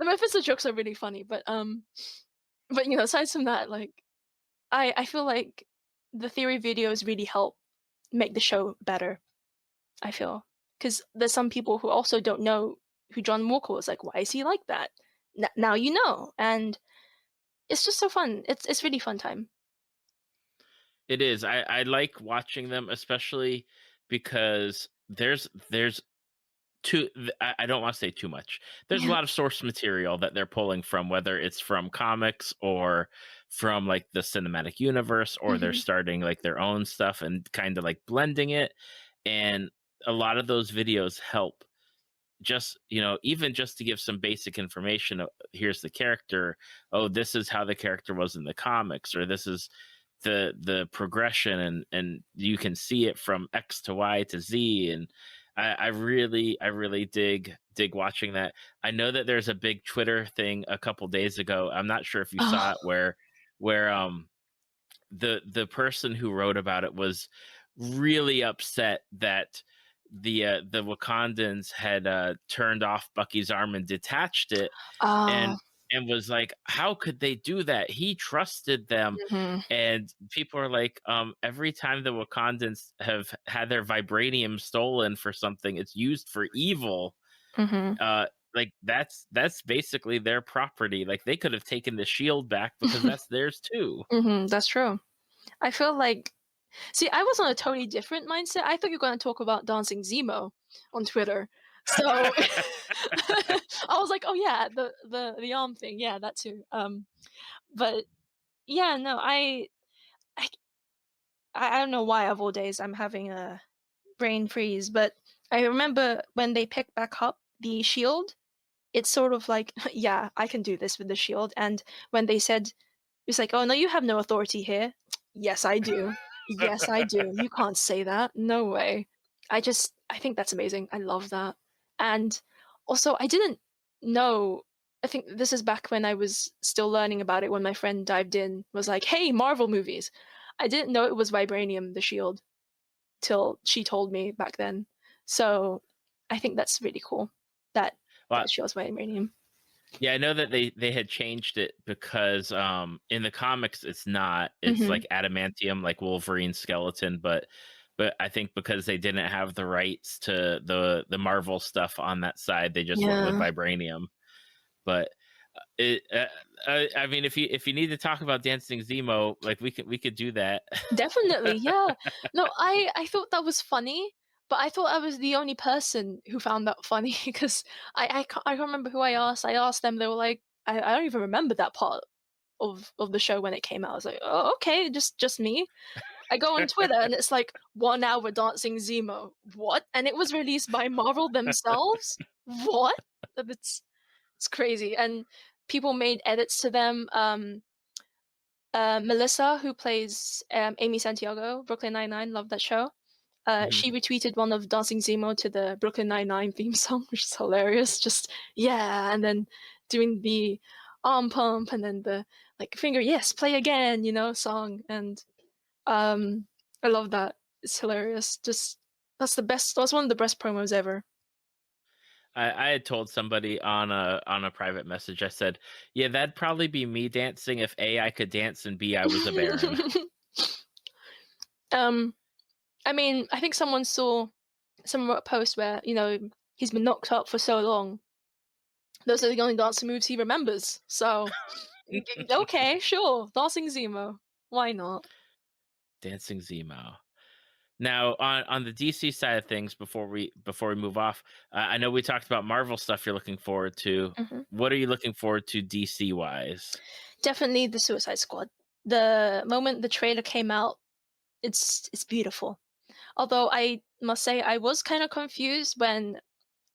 Mephisto jokes are really funny. But But aside from that, like I feel like the theory videos really help make the show better. I feel because there's some people who also don't know who John Walker was. Like, why is he like that? Now you know, and it's just so fun. It's really fun time. It is. I like watching them, especially because there's I don't want to say too much. There's a Yeah. lot of source material that they're pulling from, whether it's from comics or from like the cinematic universe, or they're Hmm. starting like their own stuff and kind of like blending it. And a lot of those videos help, just even just to give some basic information. Here's the character. Oh, this is how the character was in the comics, or this is the progression, and you can see it from X to Y to Z. And I really dig watching that. I know that there's a big Twitter thing a couple days ago. I'm not sure if you saw Oh, it, where the person who wrote about it was really upset that the Wakandans had turned off Bucky's arm and detached it, oh, and was like, how could they do that? He trusted them. hmm, And people are like, every time the Wakandans have had their vibranium stolen for something, it's used for evil. hmm, Uh, like that's basically their property. Like they could have taken the shield back because that's theirs too. hmm. That's true. I feel like, see, I was on a totally different mindset. I thought you were going to talk about dancing Zemo on Twitter. So I was like, oh yeah, the arm thing, yeah, that too. But yeah, no, I I don't know why of all days I'm having a brain freeze, but I remember when they picked back up the shield, it's sort of like, yeah, I can do this with the shield. And when they said, it's like, oh no, you have no authority here. Yes, I do. Yes, I do. You can't say that. No way. I think that's amazing. I love that. And also, I didn't know. I think this is back when I was still learning about it when my friend dived in, was like, hey, Marvel movies. I didn't know it was Vibranium, the shield, till she told me back then. So I think that's really cool that Well, that shield's Vibranium. yeah, I know that they had changed it because in the comics it's not. It's Hmm. like adamantium, like Wolverine skeleton, but I think because they didn't have the rights to the Marvel stuff on that side, they just went with Yeah. vibranium. But it I mean, if you need to talk about dancing Zemo, like we could do that. Definitely, yeah. No, I thought that was funny, but I thought I was the only person who found that funny because I can't remember who I asked. I asked them, they were like, I don't even remember that part of the show when it came out. I was like, oh, okay, just me. I go on Twitter and it's like 1 hour dancing Zemo. What? And it was released by Marvel themselves. What? It's crazy. And people made edits to them. Melissa, who plays Amy Santiago, Brooklyn Nine-Nine, love that show. Mhm. She retweeted one of Dancing Zemo to the Brooklyn Nine-Nine theme song, which is hilarious. Just, yeah, and then doing the arm pump and then the like finger, yes, play again, song. And um, I love that. It's hilarious. Just, that's the best, that's one of the best promos ever. I had told somebody on a private message. I said, "Yeah, that'd probably be me dancing if A, I could dance, and B, I was a baron." um, I mean, I think someone wrote a post where, he's been knocked up for so long. Those are the only dancing moves he remembers. So, okay, sure, dancing Zemo. Why not? Dancing Zemo. Now, on the DC side of things, before we move off, I know we talked about Marvel stuff you're looking forward to. Mhm. What are you looking forward to DC wise? Definitely the Suicide Squad. The moment the trailer came out, it's beautiful. Although I must say I was kind of confused when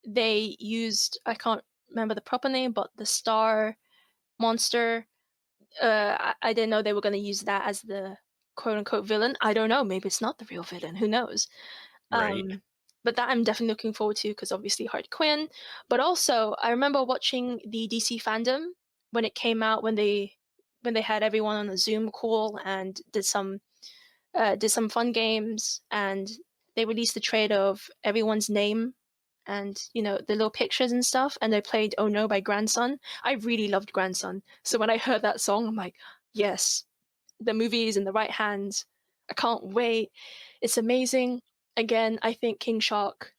they used, I can't remember the proper name, but the Star Monster. I didn't know they were going to use that as the quote unquote villain. I don't know. Maybe it's not the real villain. Who knows? Right. But that I'm definitely looking forward to because obviously Harley Quinn. But also, I remember watching the DC fandom when it came out when they had everyone on a Zoom call and did some fun games, and they released the trailer of everyone's name and the little pictures and stuff, and they played "Oh No" by Grandson. I really loved Grandson, so when I heard that song, I'm like, yes, the movie is in the right hands. I can't wait. It's amazing. Again, I think King Shark.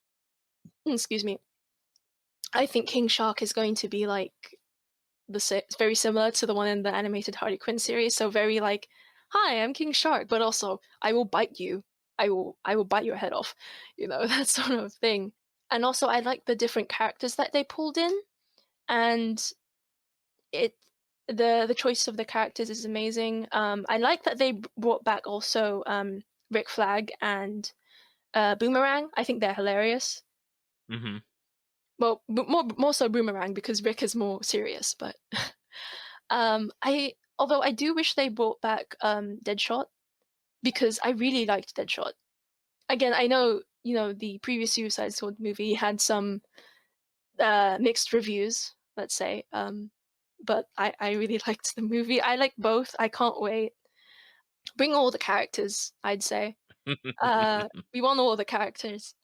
Excuse me. I think King Shark is going to be like very similar to the one in the animated Harley Quinn series. So very like, "Hi, I'm King Shark," but also I will bite you. I will bite your head off. That sort of thing. And also I like the different characters that they pulled in, and it the choice of the characters is amazing. I like that they brought back also Rick Flag and Boomerang. I think they're hilarious. Hmm. Well, more so Boomerang because Rick is more serious, but I although I do wish they brought back Deadshot because I really liked Deadshot. Again, I know the previous Suicide Squad movie had some mixed reviews, let's say, but I really liked the movie. I like both. I can't wait. Bring all the characters, I'd say. We want all the characters.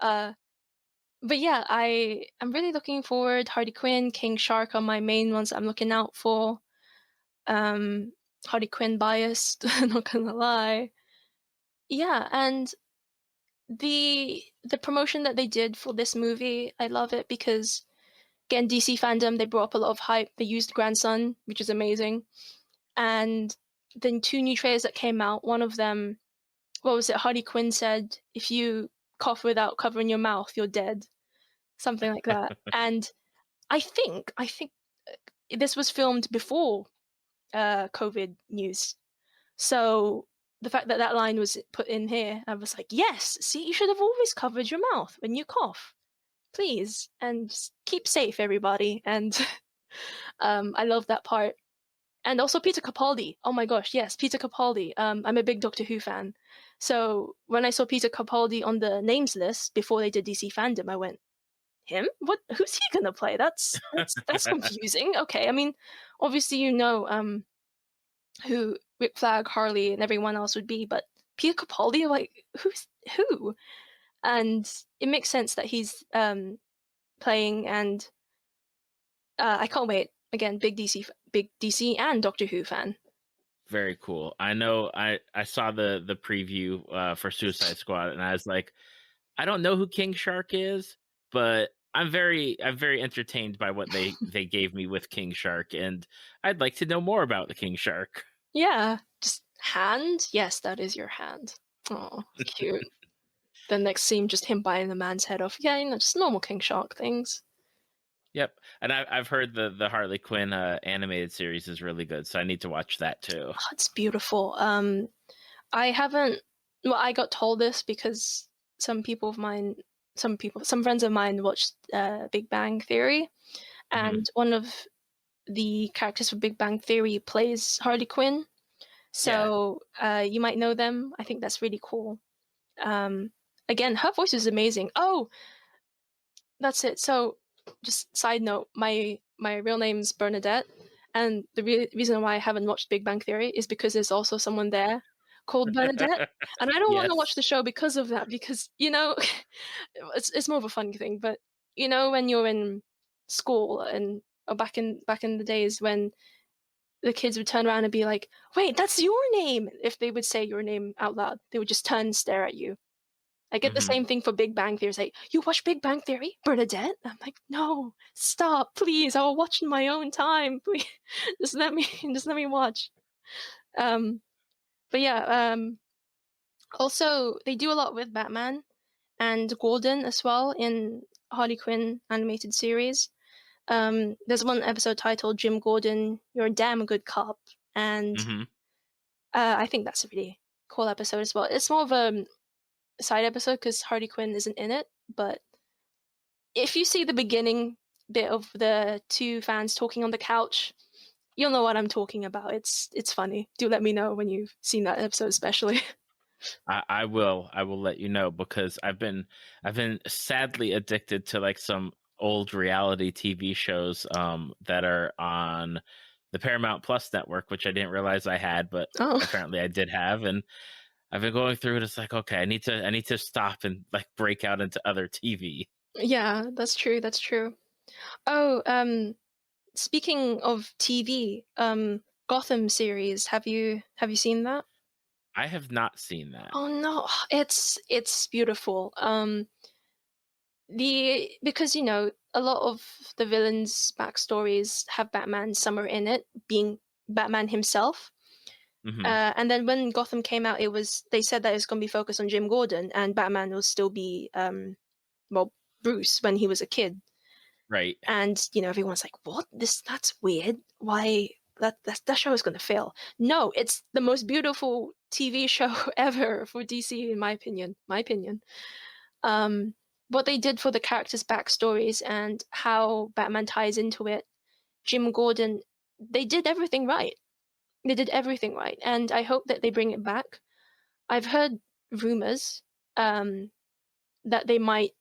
But yeah, I'm really looking forward. Harley Quinn, King Shark are my main ones I'm looking out for. Um, Harley Quinn biased, not gonna lie. Yeah, and the promotion that they did for this movie, I love it because again, DC fandom, they brought up a lot of hype. They used Grandson, which is amazing. And then two new trailers that came out, one of them, what was it? Harley Quinn said, "If you cough without covering your mouth, you're dead." Something like that. And I think this was filmed before COVID news. So the fact that that line was put in here, I was like, yes, see, you should have always covered your mouth when you cough, please, and just keep safe, everybody. And I love that part. And also Peter Capaldi. Oh my gosh, yes, Peter Capaldi. I'm a big Doctor Who fan. So when I saw Peter Capaldi on the names list before they did DC fandom, I went, him? What? Who's he gonna play? That's confusing. Okay, I mean, obviously who Rick Flag, Harley, and everyone else would be, but Peter Capaldi, like who's who? And it makes sense that he's playing, and I can't wait. Again, big DC and Doctor Who fan. Very cool. I know I saw the preview for Suicide Squad, and I was like, I don't know who King Shark is, but I'm very entertained by what they gave me with King Shark, and I'd like to know more about the King Shark. Yeah, just hand. Yes, that is your hand. Oh, cute. The next scene, just him biting the man's head off. Yeah, just normal King Shark things. Yep, and I've heard the Harley Quinn animated series is really good, so I need to watch that too. Oh, it's beautiful. I haven't. Well, I got told this because some friends of mine watched Big Bang Theory, Hmm. and one of the characters for Big Bang Theory plays Harley Quinn. Yeah. So you might know them. I think that's really cool. Um, Again, her voice is amazing. Oh, that's it. So, just side note, my real name's Bernadette, and the reason why I haven't watched Big Bang Theory is because there's also someone there called Bernadette, and I don't want to watch Yes. the show because of that. Because it's more of a fun thing. But when you're in school and or back in the days when the kids would turn around and be like, "Wait, that's your name!" If they would say your name out loud, they would just turn and stare at you. I get the Hmm. same thing for Big Bang Theory. It's like, "You watch Big Bang Theory, Bernadette?" I'm like, "No, stop, please. I'll watch in my own time. Please, just let me, just let me watch." Um, but yeah, also they do a lot with Batman and Gordon as well in Harley Quinn animated series. There's one episode titled "Jim Gordon, You're a Damn Good Cop," and Hmm. I think that's a really cool episode as well. It's more of a side episode because Harley Quinn isn't in it, but if you see the beginning bit of the two fans talking on the couch, you'll know what I'm talking about. It's funny. Do let me know when you've seen that episode, especially. I will let you know because I've been sadly addicted to like some old reality TV shows that are on the Paramount Plus network, which I didn't realize I had, but Oh, apparently I did have. And I've been going through it. It's like, okay, I need to stop and like break out into other TV. Yeah, that's true. That's true. Oh, speaking of TV, Gotham series. Have you seen that? I have not seen that. Oh no, it's beautiful. The because a lot of the villains' backstories have Batman somewhere in it, being Batman himself. Hmm. And then when Gotham came out, they said that it was going to be focused on Jim Gordon, and Batman will still be well, Bruce when he was a kid. Right. And everyone's like, "What? That's weird. Why that show is going to fail?" No, it's the most beautiful TV show ever for DC, in my opinion. My opinion. Um, what they did for the characters' backstories and how Batman ties into it, Jim Gordon, they did everything right. They did everything right, and I hope that they bring it back. I've heard rumors um, that they might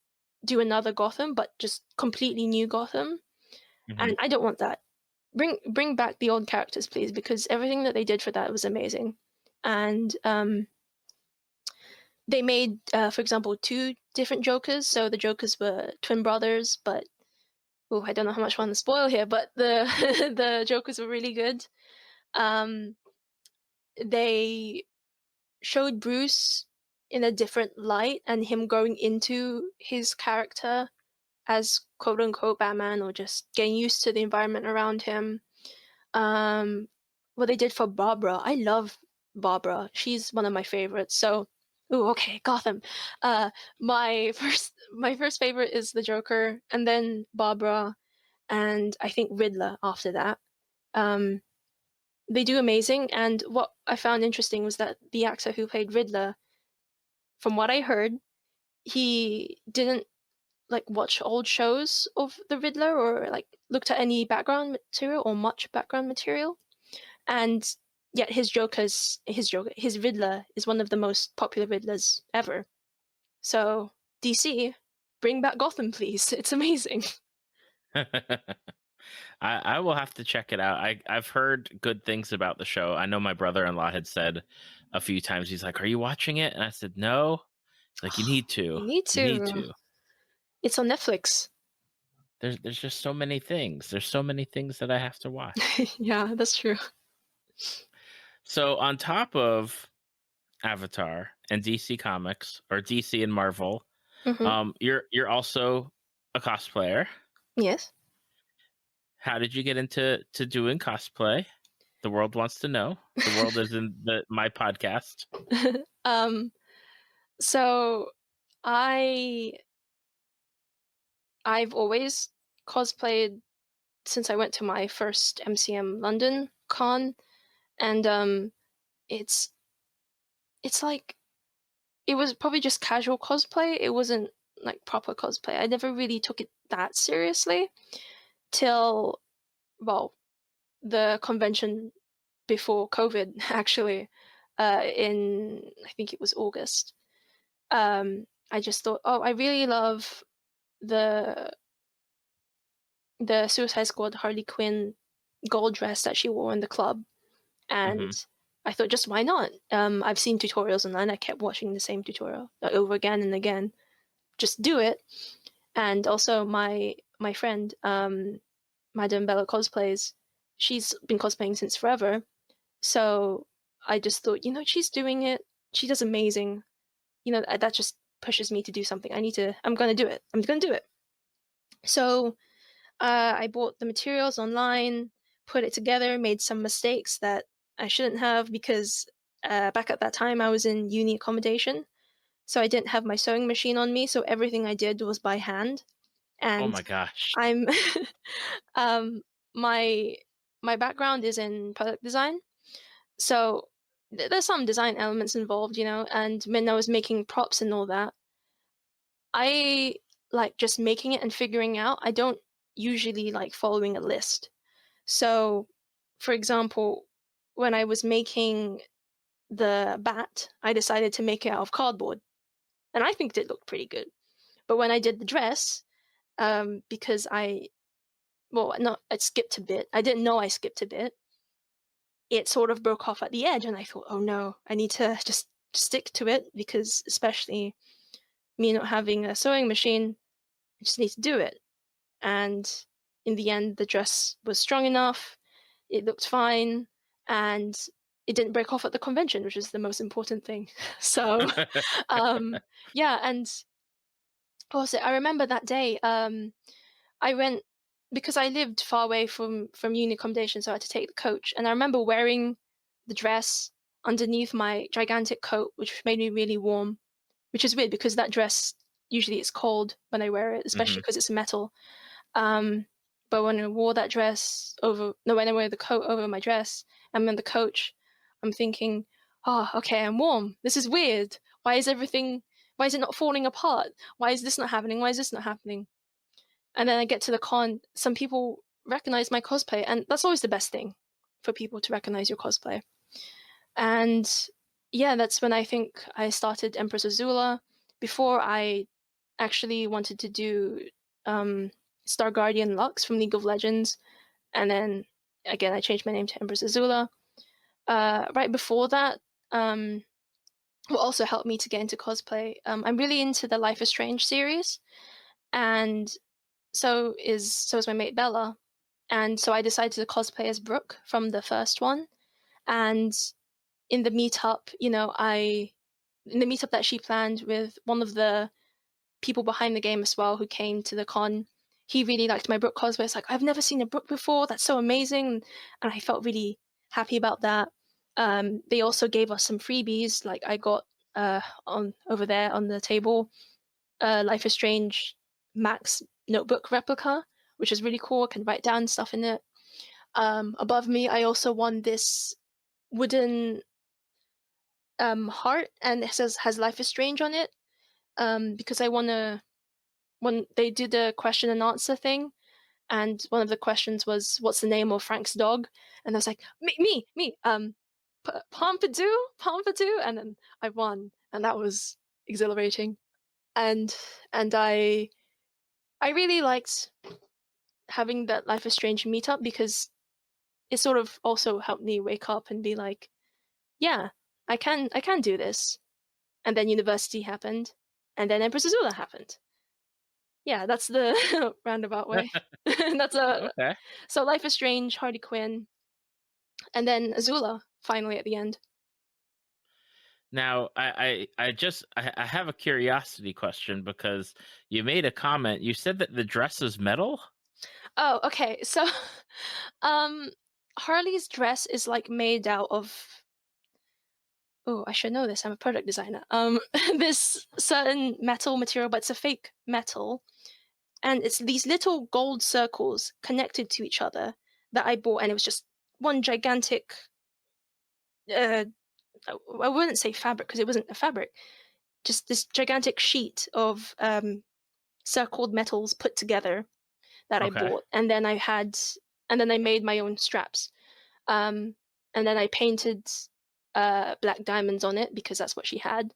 do another Gotham, but just completely new Gotham, Hmm. and I don't want that. Bring back the old characters, please, because everything that they did for that was amazing. And they made, for example, two different Jokers. So the Jokers were twin brothers, but oh, I don't know how much I want to spoil here, but the the Jokers were really good. Um, they showed Bruce in a different light and him going into his character as quote unquote Batman or just getting used to the environment around him. Um, what they did for Barbara, I love Barbara. She's one of my favorites. So, ooh, okay, Gotham. My first favorite is the Joker, and then Barbara, and I think Riddler after that. Um, they do amazing. And what I found interesting was that the actor who played Riddler, from what I heard, he didn't like watch old shows of the Riddler or like looked at any background material or much background material. And yet his Riddler is one of the most popular Riddlers ever. So DC, bring back Gotham, please. It's amazing. I will have to check it out. I've heard good things about the show. I know my brother-in-law had said a few times, he's like, "Are you watching it?" And I said, "No." He's like, "You need to. You need You need to. to." It's on Netflix. There's just so many things. There's so many things that I have to watch. Yeah, that's true. So on top of Avatar and DC Comics or DC and Marvel, Hmm. you're also a cosplayer. Yes. How did you get into doing cosplay? The world wants to know. The world is in my podcast. um. So I I've always cosplayed since I went to my first MCM London con, and it's it's like it was probably just casual cosplay. It wasn't like proper cosplay. I never really took it that seriously till, well, the convention before COVID, actually, in I think it was August. I just thought, oh, I really love the the Suicide Squad Harley Quinn gold dress that she wore in the club, and Hmm. I thought, just why not? I've seen tutorials online. I kept watching the same tutorial over again and again. Just do it. And also my friend, Madame Bella cosplays. She's been cosplaying since forever. So I just thought, she's doing it. She does amazing. That just pushes me to do something. I'm gonna do it. I'm gonna do it. So I bought the materials online, put it together, made some mistakes that I shouldn't have because back at that time I was in uni accommodation. So I didn't have my sewing machine on me. So everything I did was by hand. Oh And my gosh. I'm um my my background is in product design. So there's some design elements involved, and when I was making props and all that, I like just making it and figuring out. I don't usually like following a list. So, for example, when I was making the bat, I decided to make it out of cardboard, and I think it looked pretty good. But when I did the dress, because well, no, I skipped a bit. I didn't know I skipped a bit. It sort of broke off at the edge, and I thought, oh no, I need to just stick to it because, especially me not having a sewing machine, I just need to do it. And in the end, the dress was strong enough. It looked fine, and it didn't break off at the convention, which is the most important thing. So, um, yeah, and also I remember that day. I went because I lived far away from uni accommodation, so I had to take the coach. And I remember wearing the dress underneath my gigantic coat, which made me really warm. Which is weird because that dress usually it's cold when I wear it, especially Hmm. because it's metal. Um, but when I wore that dress over, no, when I wear the coat over my dress, I'm on the coach. I'm thinking, oh, okay, I'm warm. This is weird. Why is everything? Why is it not falling apart? Why is this not happening? Why is this not happening? And then I get to the con. Some people recognize my cosplay, and that's always the best thing for people to recognize your cosplay. And yeah, that's when I think I started Empress Azula. Before I actually wanted to do um, Star Guardian Lux from League of Legends, and then again I changed my name to Empress Azula. Right before that, um, what also helped me to get into cosplay, I'm really into the Life is Strange series, and so is my mate Bella, and so I decided to cosplay as Brooke from the first one, and in the meetup, in the meetup that she planned with one of the people behind the game as well who came to the con, he really liked my Brook cosplay. It's like, I've never seen a Brook before. That's so amazing. And I felt really happy about that. They also gave us some freebies. Like I got on over there on the table, Life is Strange Max notebook replica, which is really cool. I can write down stuff in it. Above me, I also won this wooden heart, and it says has Life is Strange on it. Because I wanna when they did the question and answer thing, and one of the questions was what's the name of Frank's dog, and I was like me, Pompidou, Pompidou, and then I won, and that was exhilarating, and and I really liked having that Life is Strange meetup because it sort of also helped me wake up and be like, yeah, I can do this, and then university happened, and then Empress Azula happened. Yeah, that's the roundabout way. That's a Okay. so Life is Strange, Harley Quinn, and then Azula finally at the end. Now, I have a curiosity question because you made a comment. You said that the dress is metal. Oh, okay. So, um, Harley's dress is like made out of. Oh, I should know this. I'm a product designer. This certain metal material, but it's a fake metal, and it's these little gold circles connected to each other that I bought, and it was just one gigantic. Uh, I wouldn't say fabric because it wasn't a fabric. Just this gigantic sheet of circled metals put together that I Okay. bought, and then I made my own straps, um, and then I painted black diamonds on it because that's what she had,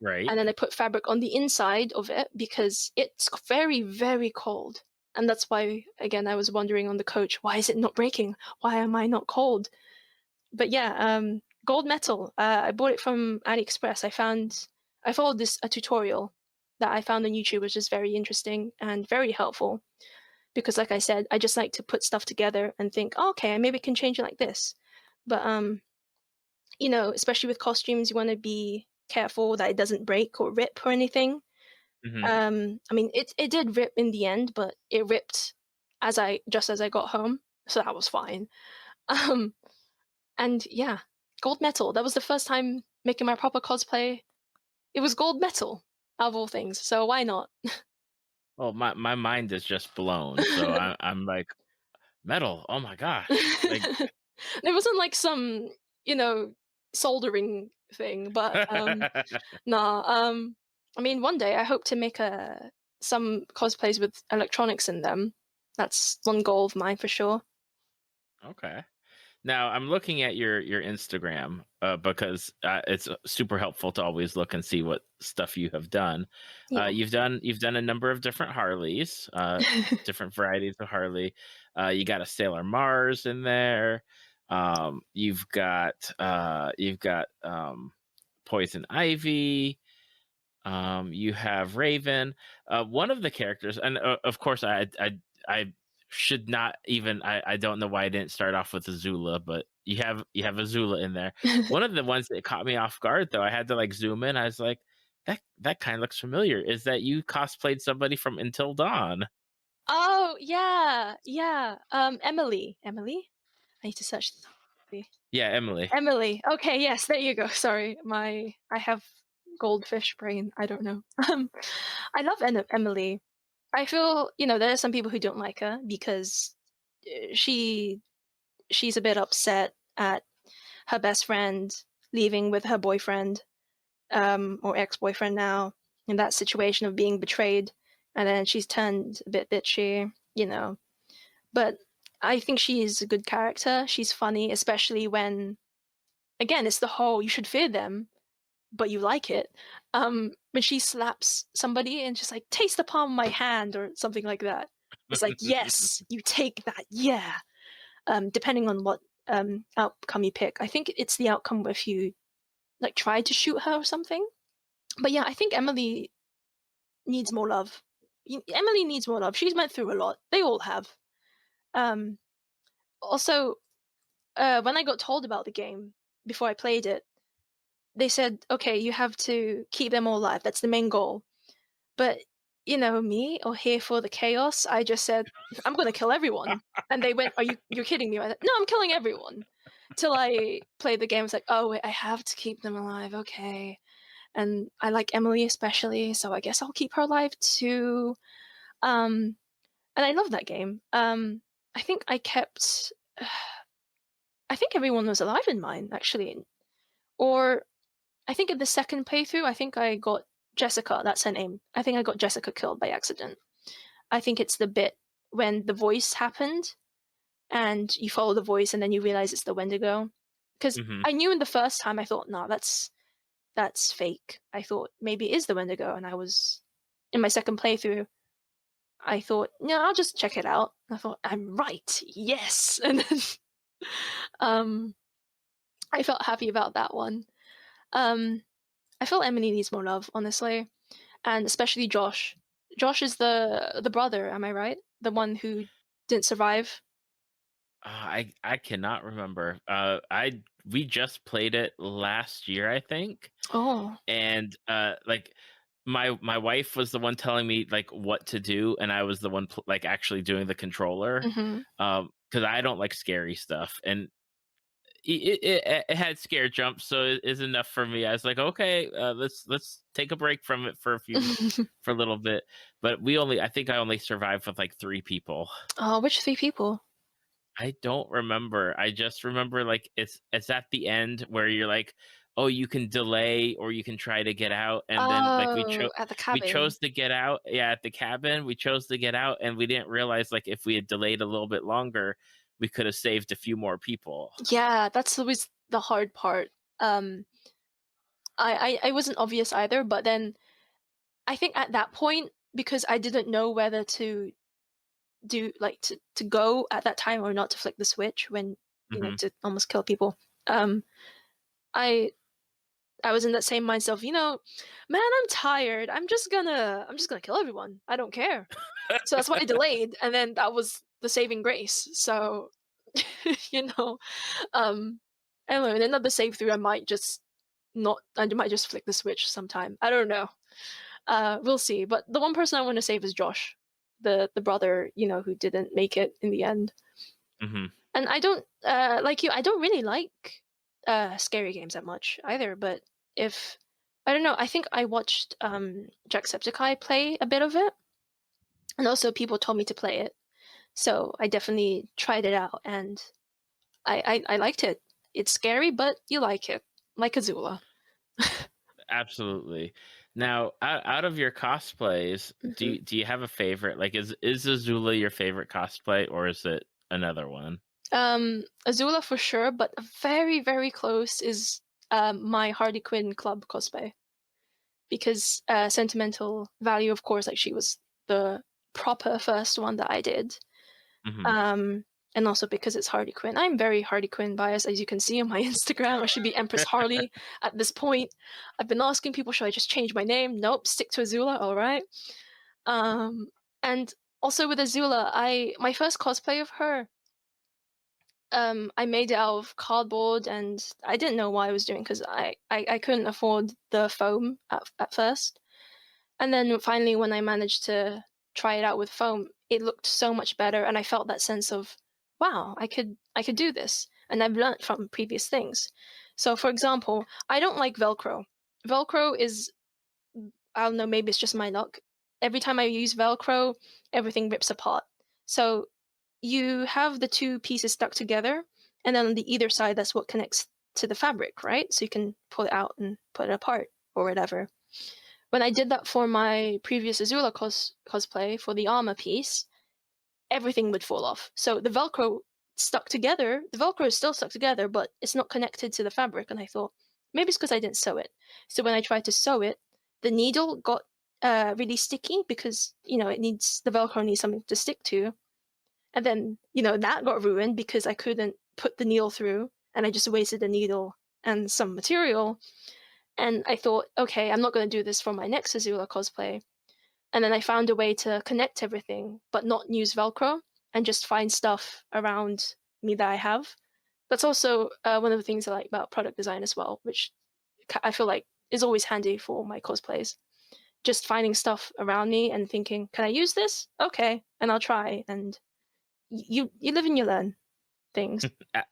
Right. and then I put fabric on the inside of it because it's very very cold, and that's why again I was wondering on the coach, why is it not breaking? Why am I not cold? But yeah, gold metal. I bought it from AliExpress. I followed this a tutorial that I found on YouTube, which is very interesting and very helpful because, like I said, I just like to put stuff together and think, oh, okay, maybe I can change it like this. But especially with costumes, you want to be careful that it doesn't break or rip or anything. Hmm. I mean, it did rip in the end, but it ripped as I got home, so that was fine. Um, And yeah, gold metal. That was the first time making my proper cosplay. It was gold metal, out of all things. So why not? Well, my mind is just blown. So I'm like metal. Oh my gosh! Like, It wasn't like some, you know, soldering thing, but nah. I mean, one day I hope to make a some cosplays with electronics in them. That's one goal of mine for sure. okay. Now I'm looking at your Instagram because it's super helpful to always look and see what stuff you have done. Yeah. You've done a number of different Harleys, different varieties of Harley. You got a Sailor Mars in there. You've got Poison Ivy. You have Raven. One of the characters, and of course, I should not even. I don't know why I didn't start off with Azula, but you have Azula in there. One of the ones that caught me off guard, though, I had to like zoom in. I was like, that kind of looks familiar. Is that you cosplayed somebody from Until Dawn? Oh, yeah, yeah. Emily. Emily? I need to search this up. Yeah, Emily. Emily. Okay, yes, there you go. Sorry, I have goldfish brain. I don't know. Um, I love Emily. I feel, there are some people who don't like her because she she's a bit upset at her best friend leaving with her boyfriend, or ex-boyfriend now, in that situation of being betrayed, and then she's turned a bit bitchy. But I think she is a good character. She's funny, especially when, again, it's the whole you should fear them, but you like it. When she slaps somebody and just like taste the palm of my hand or something like that. It's like, yes, you take that, yeah. Depending on what outcome you pick. I think it's the outcome if you like try to shoot her or something. But yeah, I think Emily needs more love. Emily needs more love. She's went through a lot. They all have. Um, Also, when I got told about the game before I played it, they said, okay, you have to keep them all alive. That's the main goal. But me or here for the chaos, I just said, I'm gonna kill everyone. And they went, you're kidding me? I said, no, I'm killing everyone. Till I played the game, it's like, oh wait, I have to keep them alive, okay. And I like Emily especially, so I guess I'll keep her alive too. And I love that game. I think I kept I think everyone was alive in mine, actually. Or I think in the second playthrough, I think I got Jessica, that's her name. I think I got Jessica killed by accident. I think it's the bit when the voice happened and you follow the voice and then you realize it's the Wendigo. Because Hmm. I knew in the first time, I thought, no, that's fake. I thought maybe it is the Wendigo, and I was in my second playthrough. I thought, no, I'll just check it out. I thought, I'm right, yes, and then um, I felt happy about that one. Um, I feel Emily needs more love, honestly, and especially Josh. Josh is the brother, am I right? The one who didn't survive. I cannot remember. I We just played it last year, I think, Oh. and like my wife was the one telling me like what to do, and I was the one like actually doing the controller, Hmm. because I don't like scary stuff, and it had scare jumps, so it is enough for me. I was like, okay, let's take a break from it for a little bit. But I think I only survived with like 3 people. Oh, which three people? I don't remember. I just remember like it's at the end where you're like, oh, you can delay or you can try to get out, and then like Oh, at the we cabin. chose to get out. Yeah, at the cabin, we chose to get out, and we didn't realize like if we had delayed a little bit longer, we could have saved a few more people. Yeah, that's always the hard part. Um, I wasn't obvious either, but then I think at that point, because I didn't know whether to do like to go at that time or not to flick the switch when Hmm. to almost kill people. Um, I I was in that same mindset of, man, I'm tired. I'm just gonna kill everyone. I don't care. So that's why I delayed, and then that was the saving grace. So, you know, um, I don't know. In another save through, I might just flick the switch sometime. I don't know. We'll see. But the one person I want to save is Josh, the brother, who didn't make it in the end. Hmm. And I don't like you. I don't really like scary games that much either. But if I don't know, I think I watched Jacksepticeye play a bit of it, and also people told me to play it. So I definitely tried it out, and I liked it. It's scary, but you like it, like Azula. Absolutely. Now, out of your cosplays, Mhm. do you have a favorite? Like, is Azula your favorite cosplay, or is it another one? Azula for sure, but very very close is my Harley Quinn club cosplay, because sentimental value, of course, like she was the proper first one that I did. Hmm. Um, and also because it's Harley Quinn. I'm very Harley Quinn biased, as you can see on my Instagram. I should be Empress Harley at this point. I've been asking people, should I just change my name? Nope, stick to Azula. All right. And also with Azula, my first cosplay of her, I made it out of cardboard, and I didn't know what I was doing because I couldn't afford the foam at first. And then finally, when I managed to try it out with foam, it looked so much better, and I felt that sense of, wow, I could do this, and I've learned from previous things. So, for example, I don't like Velcro. Velcro is, I don't know, maybe it's just my luck. Every time I use Velcro, everything rips apart. So you have the two pieces stuck together, and then on the either side, that's what connects to the fabric, right? So you can pull it out and put it apart or whatever. When I did that for my previous Azula cosplay for the armor piece, everything would fall off. So the Velcro stuck together. The Velcro is still stuck together, but it's not connected to the fabric. And I thought, maybe it's because I didn't sew it. So when I tried to sew it, the needle got really sticky because, the Velcro needs something to stick to. And then, that got ruined because I couldn't put the needle through, and I just wasted the needle and some material. And I thought, okay, I'm not going to do this for my next Azula cosplay. And then I found a way to connect everything, but not use Velcro, and just find stuff around me that I have. That's also one of the things I like about product design as well, which I feel like is always handy for my cosplays. Just finding stuff around me and thinking, can I use this? Okay, and I'll try. And you live and you learn things. A-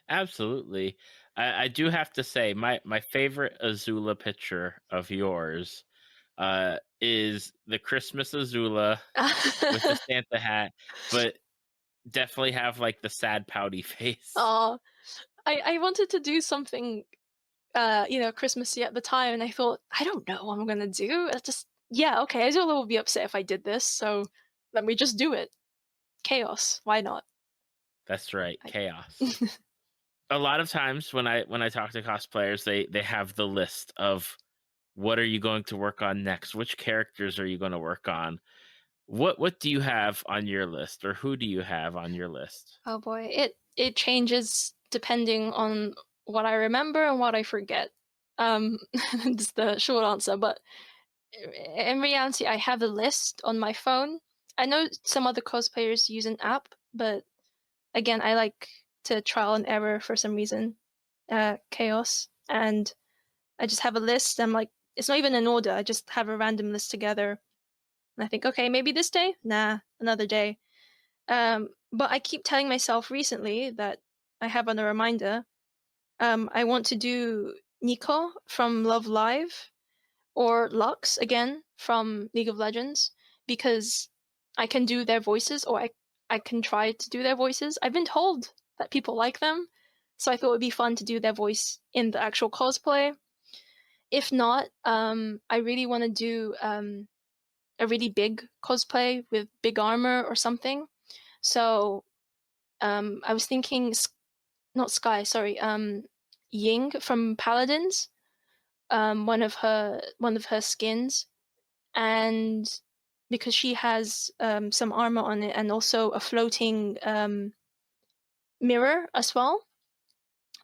Absolutely. I do have to say, my favorite Azula picture of yours is the Christmas Azula with the Santa hat, but definitely have like the sad pouty face. Oh, I wanted to do something, Christmassy at the time, and I thought, I don't know what I'm gonna do. I just, yeah, okay, Azula will be upset if I did this, so let me just do it. Chaos, why not? That's right, I, chaos. A lot of times when I talk to cosplayers, they have the list of what are you going to work on next? Which characters are you going to work on? What do you have on your list, or who do you have on your list? oh boy, it changes depending on what I remember and what I forget. That's the short answer, but in reality, I have a list on my phone. I know some other cosplayers use an app, but again, I like to trial and error for some reason. Chaos. And I just have a list. I'm like, it's not even in order. I just have a random list together. And I think, okay, maybe this day? Nah, another day. But I keep telling myself recently that I have on a reminder. I want to do Nico from Love Live, or Lux again from League of Legends, because I can do their voices, or I can try to do their voices. I've been told that people like them, so I thought it'd be fun to do their voice in the actual cosplay. If not, I really want to do a really big cosplay with big armor or something. So I was thinking, not Sky, sorry, Ying from Paladins, one of her skins, and because she has some armor on it and also a floating mirror as well.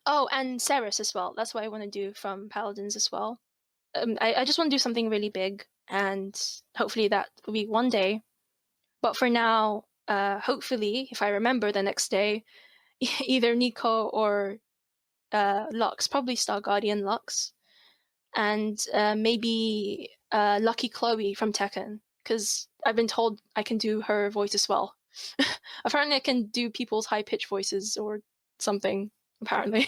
Oh, and Ceres as well. That's what I want to do from Paladins as well. I just want to do something really big, and hopefully that will be one day. But for now, hopefully, if I remember the next day, either Nico or Lux, probably Star Guardian Lux, and maybe Lucky Chloe from Tekken, because I've been told I can do her voice as well. Apparently, I can do people's high pitched voices or something. Apparently,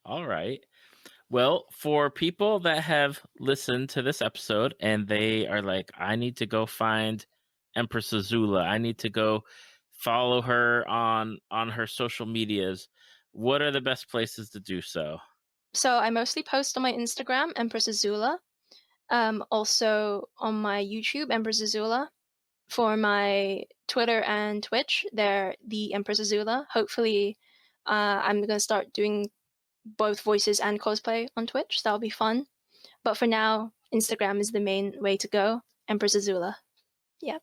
All right. Well, for people that have listened to this episode and they are like, I need to go find Empress Azula. I need to go follow her on her social medias. What are the best places to do so? so I mostly post on my Instagram, Empress Azula. Also on my YouTube, Empress Azula. For my Twitter and Twitch, they're the Empress Azula. Hopefully, I'm gonna start doing both voices and cosplay on Twitch. That'll be fun. But for now, Instagram is the main way to go. Empress Azula. Yeah.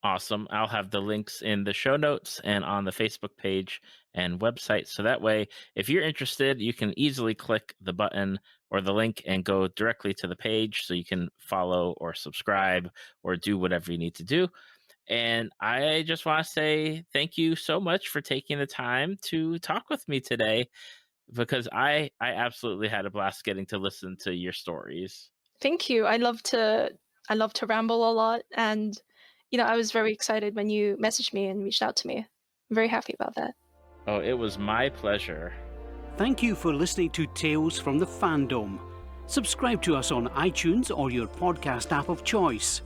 Awesome. I'll have the links in the show notes and on the Facebook page and website. So that way, if you're interested, you can easily click the button or the link and go directly to the page so you can follow or subscribe or do whatever you need to do. And I just want to say thank you so much for taking the time to talk with me today because I absolutely had a blast getting to listen to your stories. Thank you. I love to ramble a lot, and I was very excited when you messaged me and reached out to me. I'm very happy about that. Oh, it was my pleasure. Thank you for listening to Tales from the Fandom. Subscribe to us on iTunes or your podcast app of choice.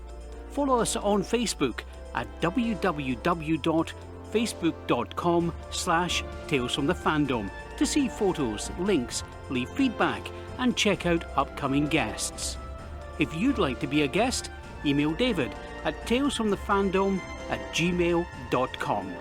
Follow us on Facebook at www.facebook.com/Tales from the Fandom to see photos, links, leave feedback, and check out upcoming guests. If you'd like to be a guest, email David at talesfromthefandom@gmail.com.